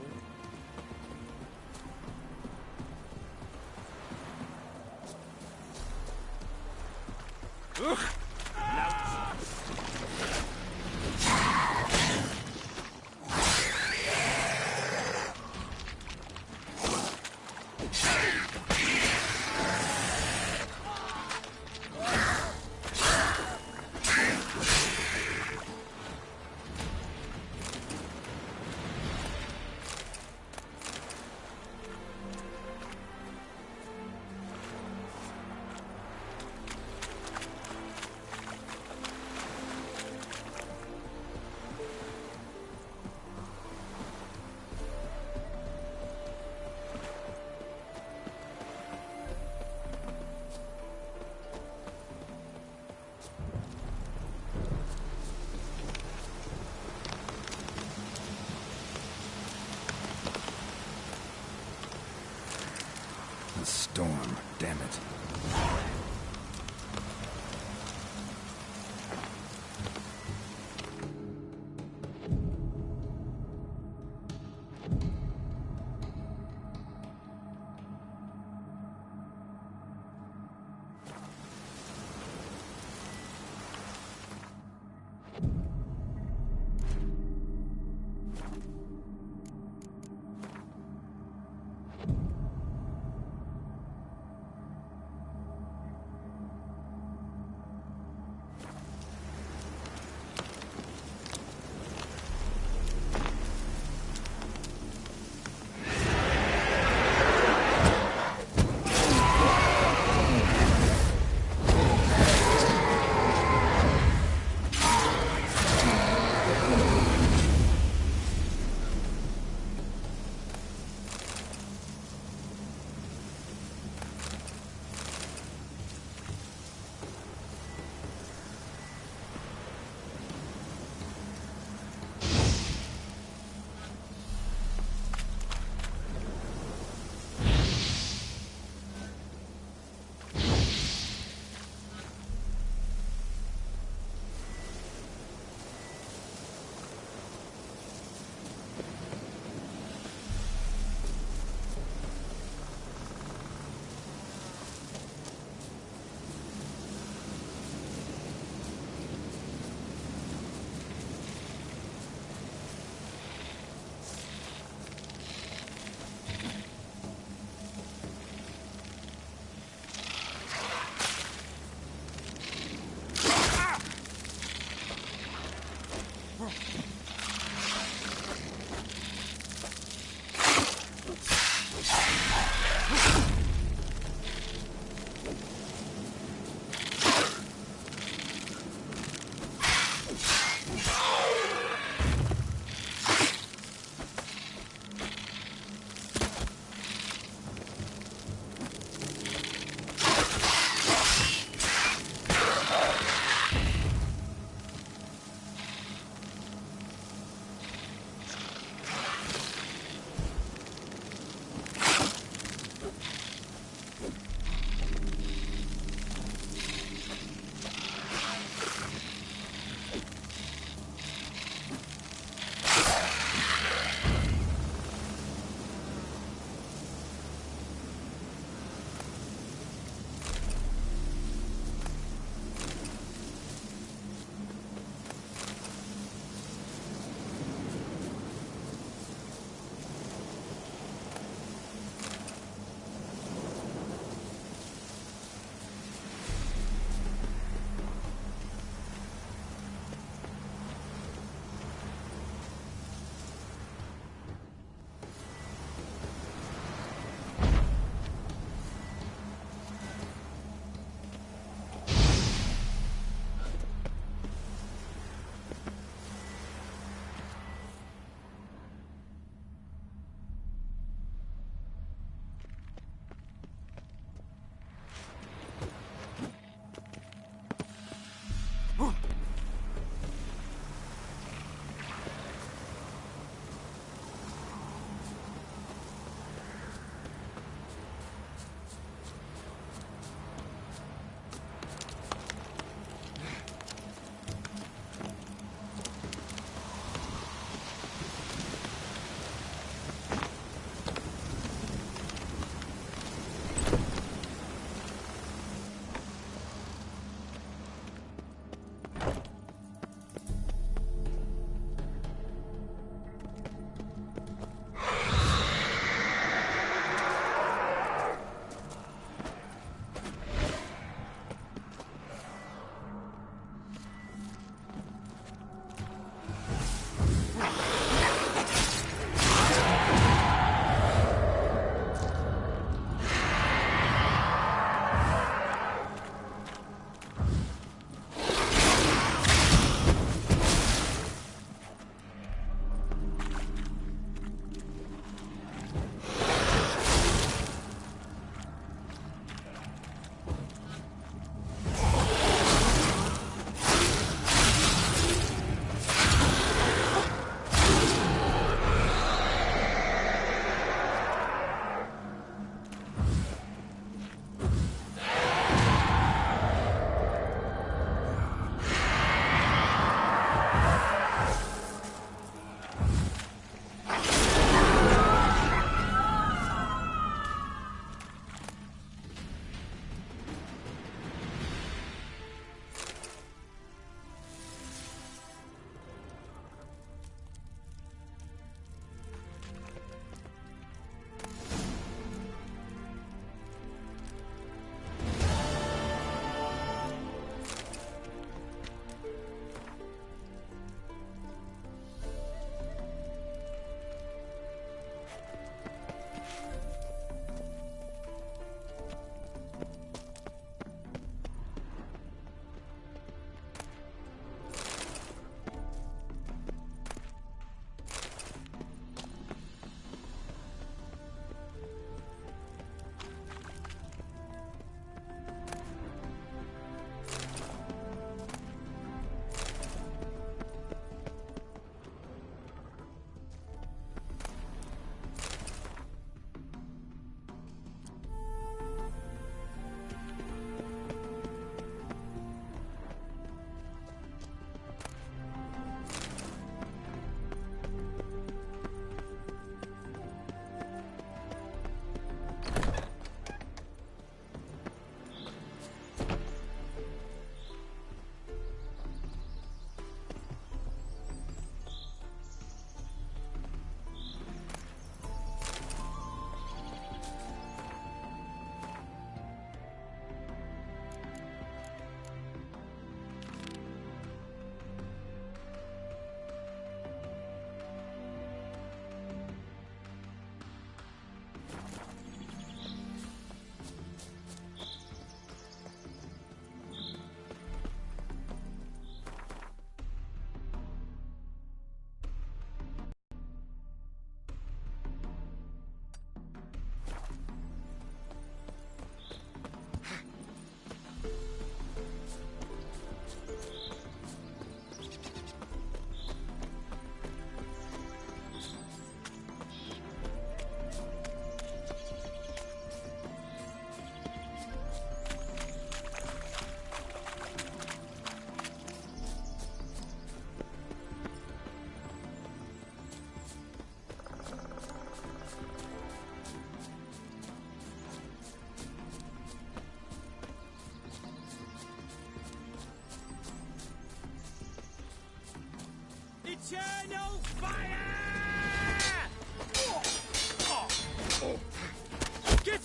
A storm, damn it.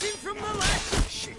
Get him from the left! Shit.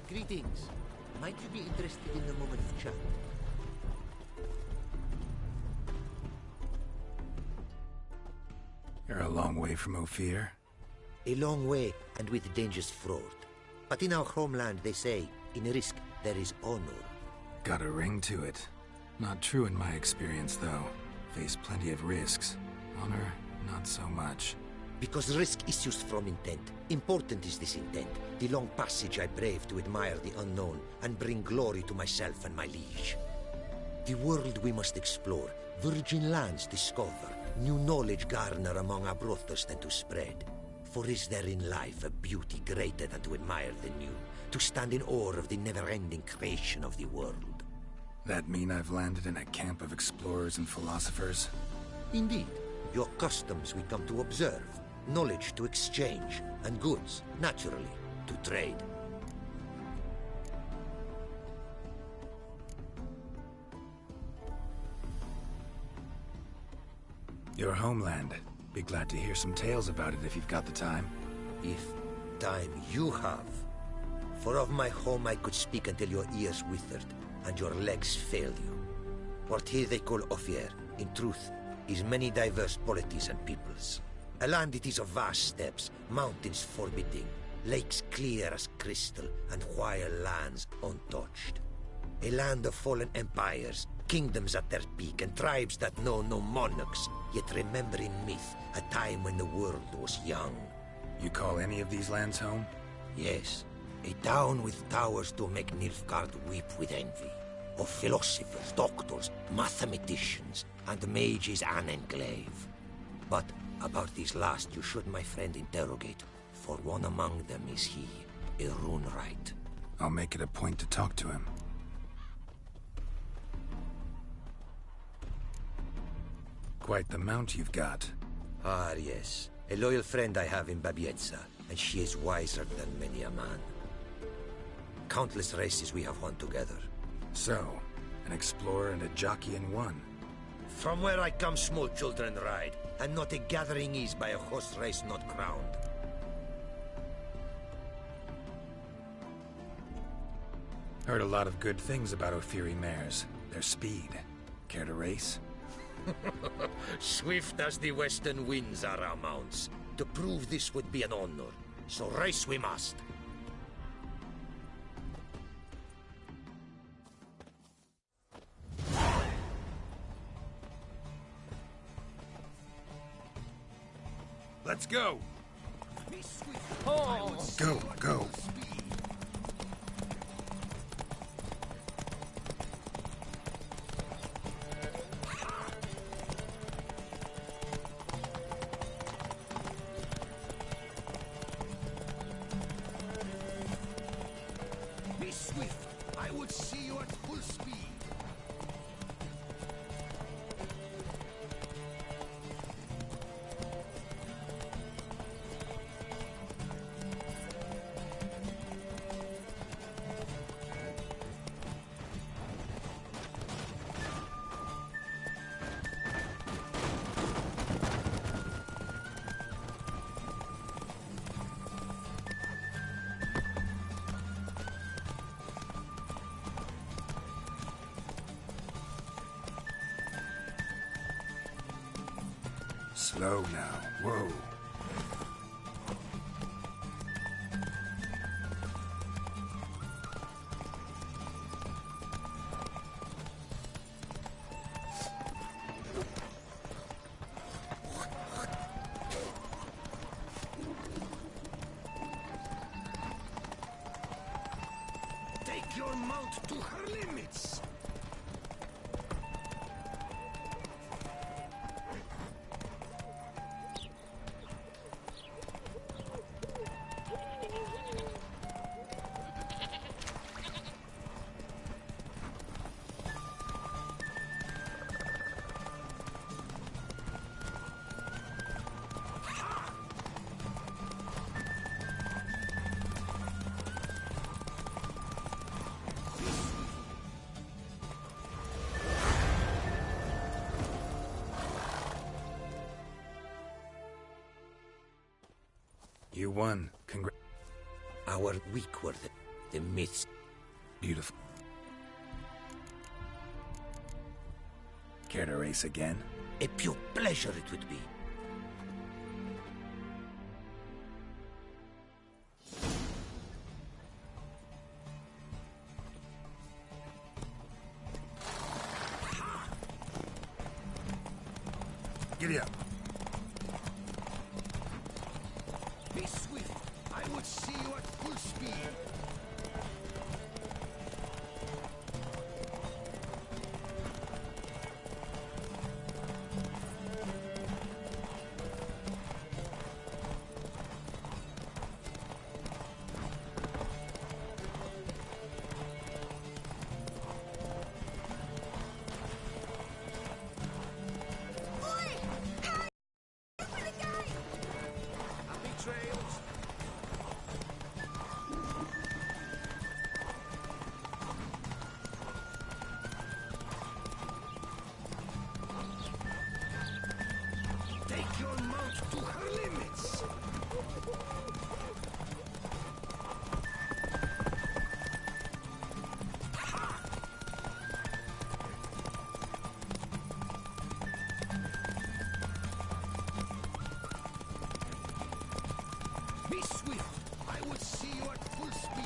Greetings. Might you be interested in a moment of chat? You're a long way from Ophir. A long way, and with dangers fraught. But in our homeland, they say, in risk, there is honor. Got a ring to it. Not true in my experience, though. Face plenty of risks. Honor, not so much. Because risk issues from intent. Important is this intent. The long passage I brave to admire the unknown and bring glory to myself and my liege. The world we must explore, virgin lands discover, new knowledge garner among our brothers than to spread. For is there in life a beauty greater than to admire the new, to stand in awe of the never-ending creation of the world? That mean I've landed in a camp of explorers and philosophers? Indeed. Your customs we come to observe, knowledge to exchange, and goods, naturally, to trade. Your homeland. Be glad to hear some tales about it if you've got the time. If time you have. For of my home I could speak until your ears withered, and your legs failed you. What here they call Ophir, in truth, is many diverse polities and peoples. A land it is of vast steppes, mountains forbidding, lakes clear as crystal, and wild lands untouched. A land of fallen empires, kingdoms at their peak, and tribes that know no monarchs, yet remember in myth a time when the world was young. You call any of these lands home? Yes. A town with towers to make Nilfgaard weep with envy. Of philosophers, doctors, mathematicians, and mages an enclave. But about these last you should, my friend, interrogate, for one among them is he, a rune-wright. I'll make it a point to talk to him. Quite the mount you've got. Ah, yes. A loyal friend I have in Babietza, and she is wiser than many a man. Countless races we have won together. So, an explorer and a jockey in one. From where I come, small children ride, and not a gathering is by a horse race not crowned. Heard a lot of good things about Ophiri mares. Their speed. Care to race? Swift as the western winds are our mounts. To prove this would be an honor, so race we must. Let's go! Oh. Go, go! Be swift! I would see you at full speed! Slow now. Whoa. Take your mount to her limits! You won. Congrats. Our weak word. the myths. Beautiful. Care to race again? A pure pleasure it would be. Giddy up. Be swift. I would see you at full speed. Take your mount to her limits. Be swift. I would see you at full speed.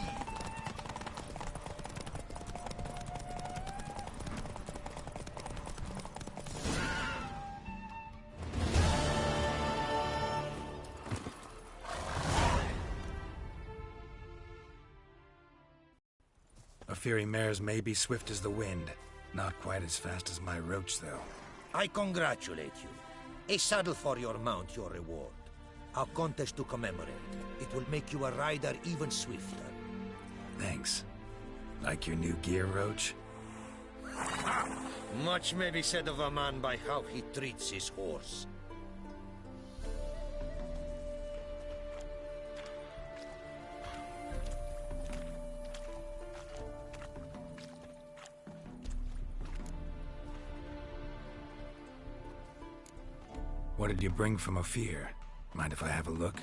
Fiery mares may be swift as the wind. Not quite as fast as my roach, though. I congratulate you. A saddle for your mount, your reward. A contest to commemorate. It will make you a rider even swifter. Thanks. Like your new gear, Roach? Much may be said of a man by how he treats his horse. What did you bring from Ophir? Mind if I have a look?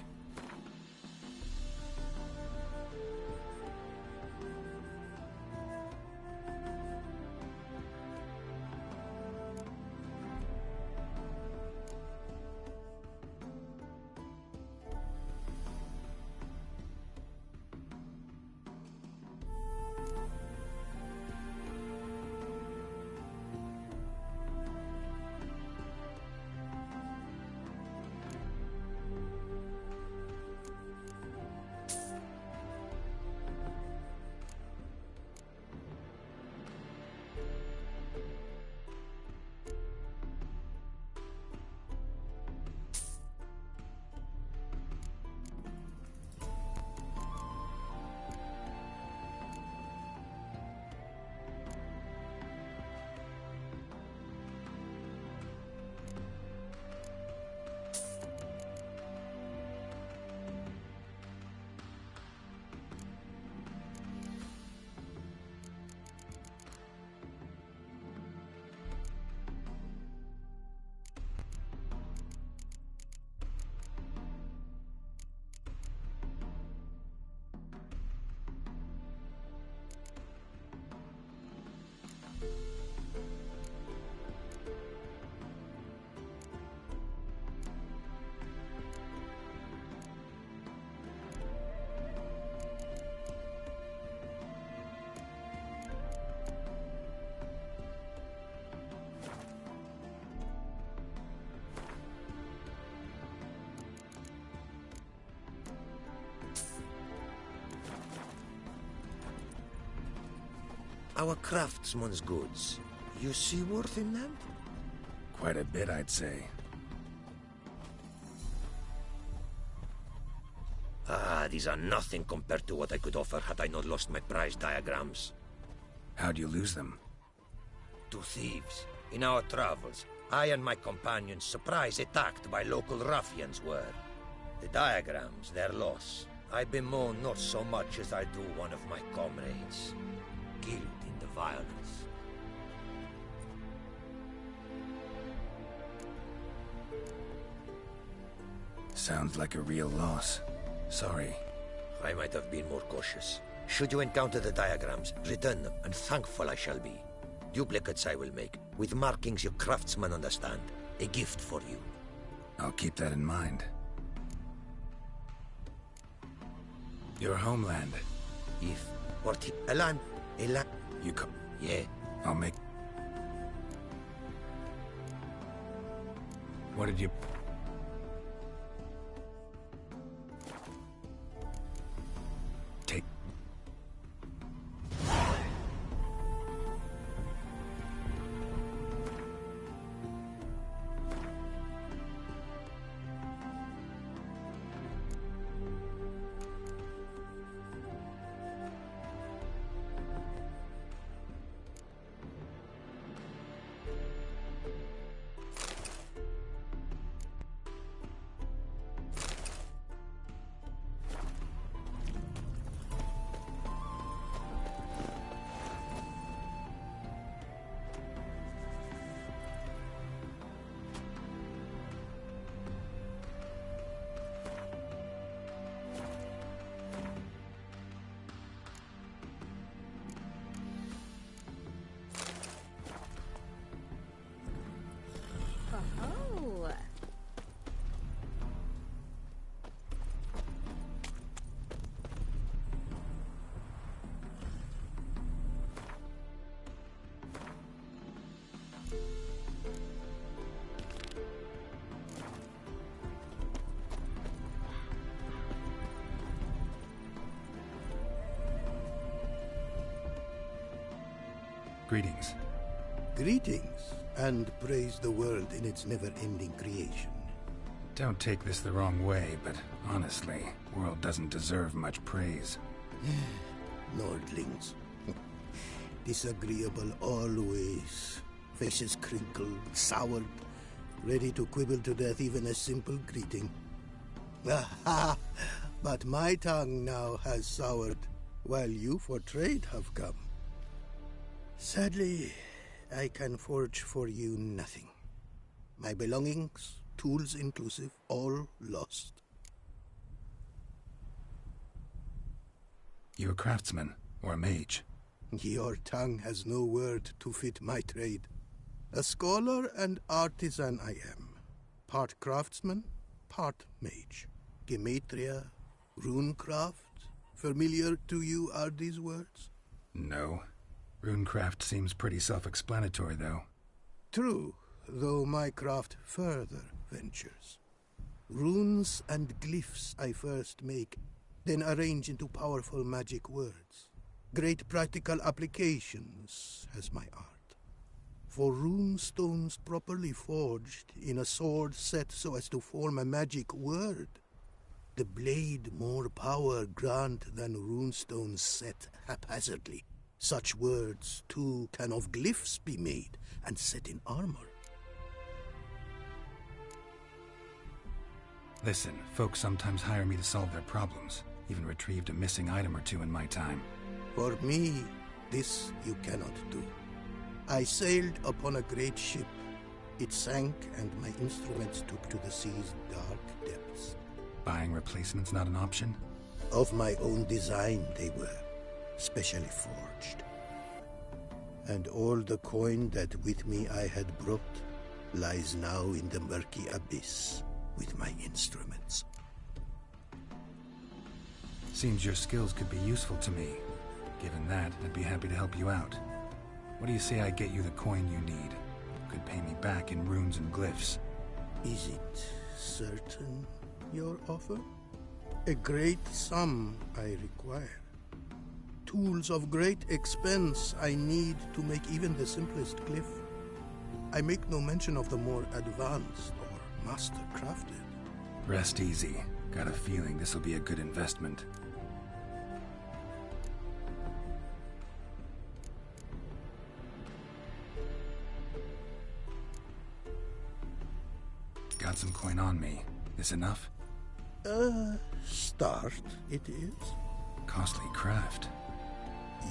Our craftsman's goods. You see worth in them? Quite a bit, I'd say. These are nothing compared to what I could offer had I not lost my prize diagrams. How'd you lose them? To thieves. In our travels, I and my companions surprise attacked by local ruffians were. The diagrams, their loss. I bemoan not so much as I do one of my comrades. Killed in the violence. Sounds like a real loss. Sorry. I might have been more cautious. Should you encounter the diagrams, return them, and thankful I shall be. Duplicates I will make, with markings your craftsmen understand. A gift for you. I'll keep that in mind. Your homeland. If... What... A land... You come... Yeah. I'll make... What did you... Take... Greetings. Greetings, and praise the world in its never-ending creation. Don't take this the wrong way, but honestly, world doesn't deserve much praise. Nordlings. Disagreeable always. Faces crinkled, soured, ready to quibble to death even a simple greeting. Aha! But my tongue now has soured, while you for trade have come. Sadly, I can forge for you nothing. My belongings, tools inclusive, all lost. You a craftsman, or a mage? Your tongue has no word to fit my trade. A scholar and artisan I am. Part craftsman, part mage. Gematria, runecraft. Familiar to you are these words? No. Runecraft seems pretty self-explanatory, though. True, though my craft further ventures. Runes and glyphs I first make, then arrange into powerful magic words. Great practical applications has my art. For rune stones properly forged in a sword set so as to form a magic word, the blade more power grant than runestones set haphazardly. Such words, too, can of glyphs be made and set in armor. Listen, folks sometimes hire me to solve their problems. Even retrieved a missing item or two in my time. For me, this you cannot do. I sailed upon a great ship. It sank, and my instruments took to the sea's dark depths. Buying replacements not an option? Of my own design they were. Specially forged. And all the coin that with me I had brought lies now in the murky abyss with my instruments. Seems your skills could be useful to me. Given that, I'd be happy to help you out. What do you say I get you the coin you need? Could pay me back in runes and glyphs. Is it certain, your offer? A great sum I require. Tools of great expense I need to make even the simplest glyph. I make no mention of the more advanced or master-crafted. Rest easy. Got a feeling this will be a good investment. Got some coin on me. This enough? Start it is. Costly craft.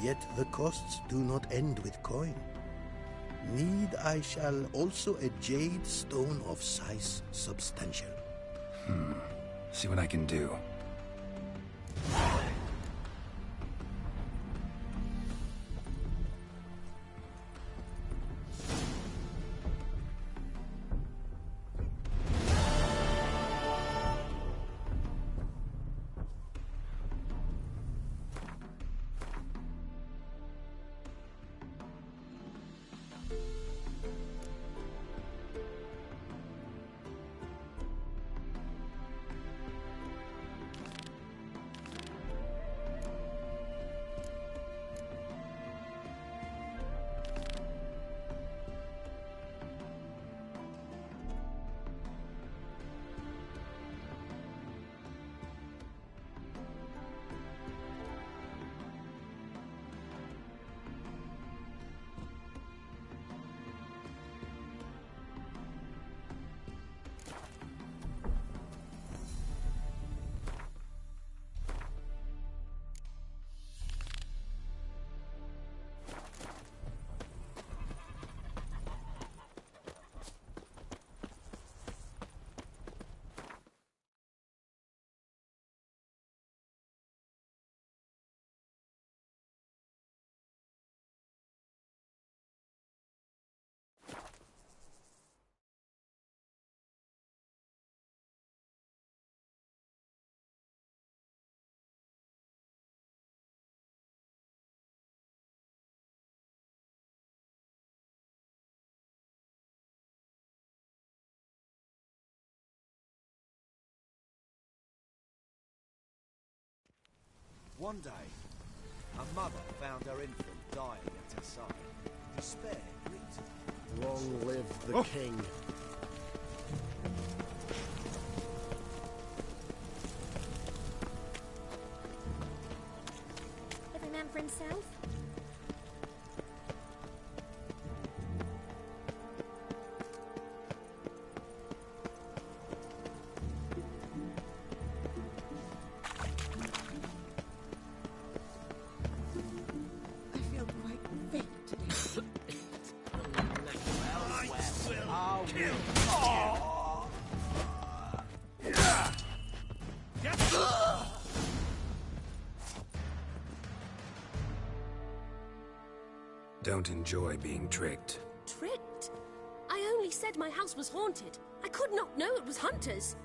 Yet the costs do not end with coin. Need I shall also a jade stone of size substantial. See what I can do. One day, a mother found her infant dying at her side. Despair gripped her. Long live the king. Every man for himself? I feel quite faint today. Don't enjoy being tricked. Tricked? I only said my house was haunted. I could not know it was hunters.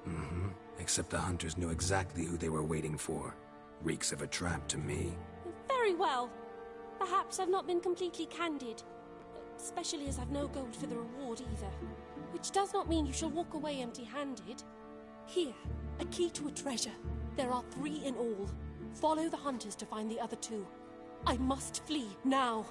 Mm-hmm. Except the hunters knew exactly who they were waiting for. Reeks of a trap to me. Very well. Perhaps I've not been completely candid. Especially as I've no gold for the reward either. Which does not mean you shall walk away empty-handed. Here, a key to a treasure. There are 3 in all. Follow the hunters to find the other 2. I must flee now.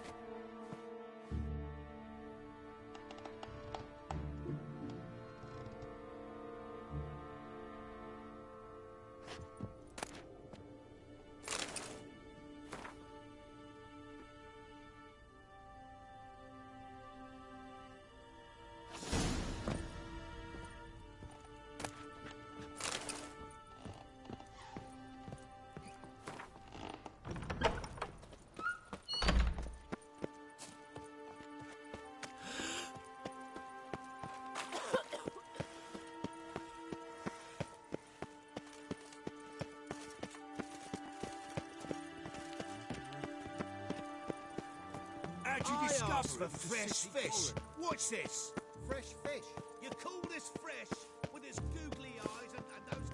How'd you discover for fresh fish? What's this? Fresh fish. You call this fresh with its googly eyes and those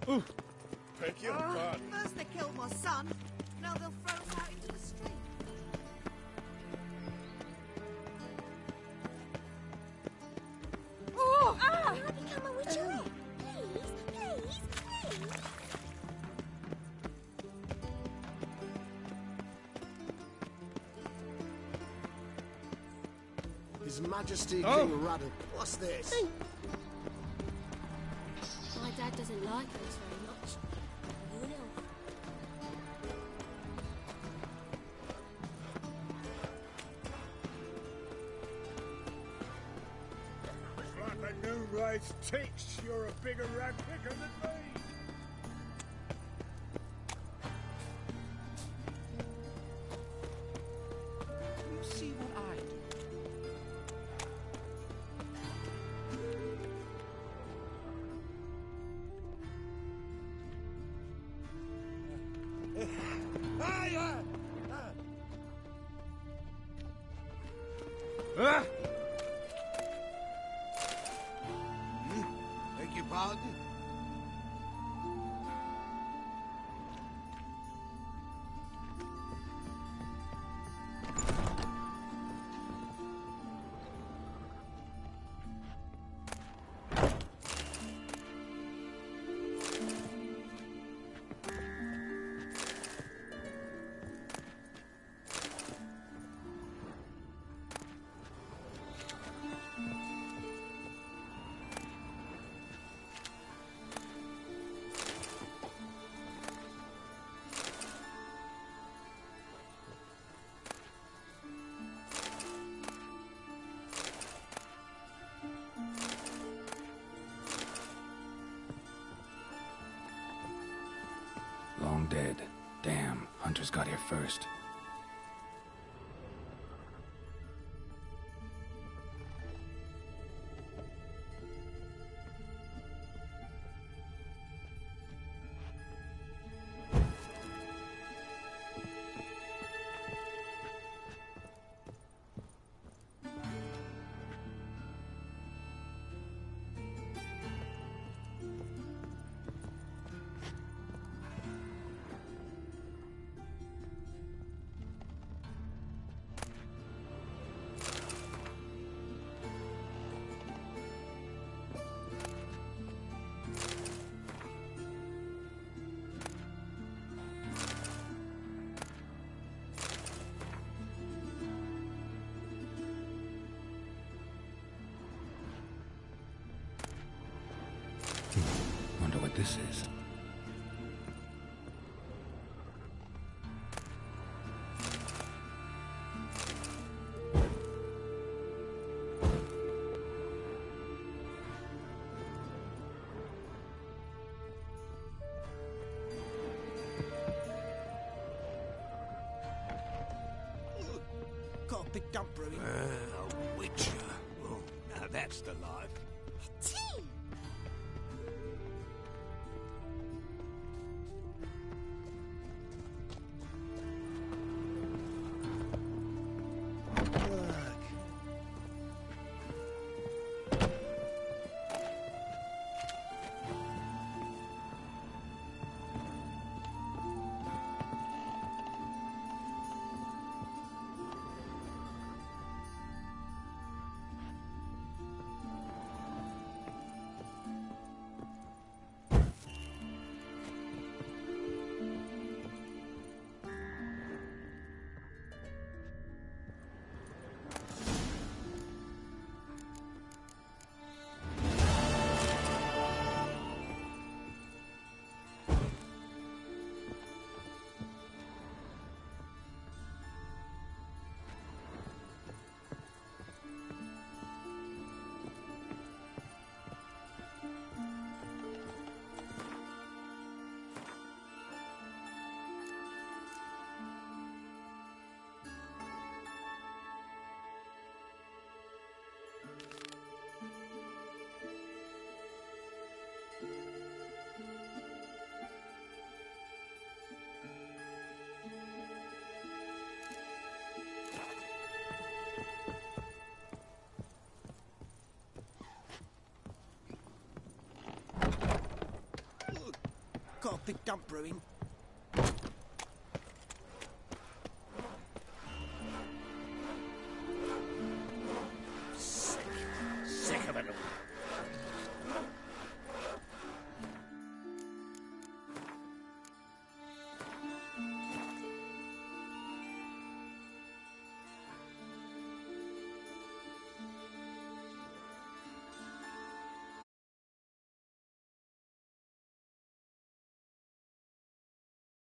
gills? Beg your pardon. First they killed my son, now they'll throw us out into the street. Oh! Ah! I'll become a witcher. Please, please, please. His Majesty King Radon. What's this? My dad doesn't like us very much. You know. It's like a new race ticks. You're a bigger rat picker than me. You see what I do? Beg your pardon? Long dead. Damn, hunters got here first. Wonder what this is. Got a big dump brewing. A witcher. Oh, now that's the life. Tea! Got a big dump brewing.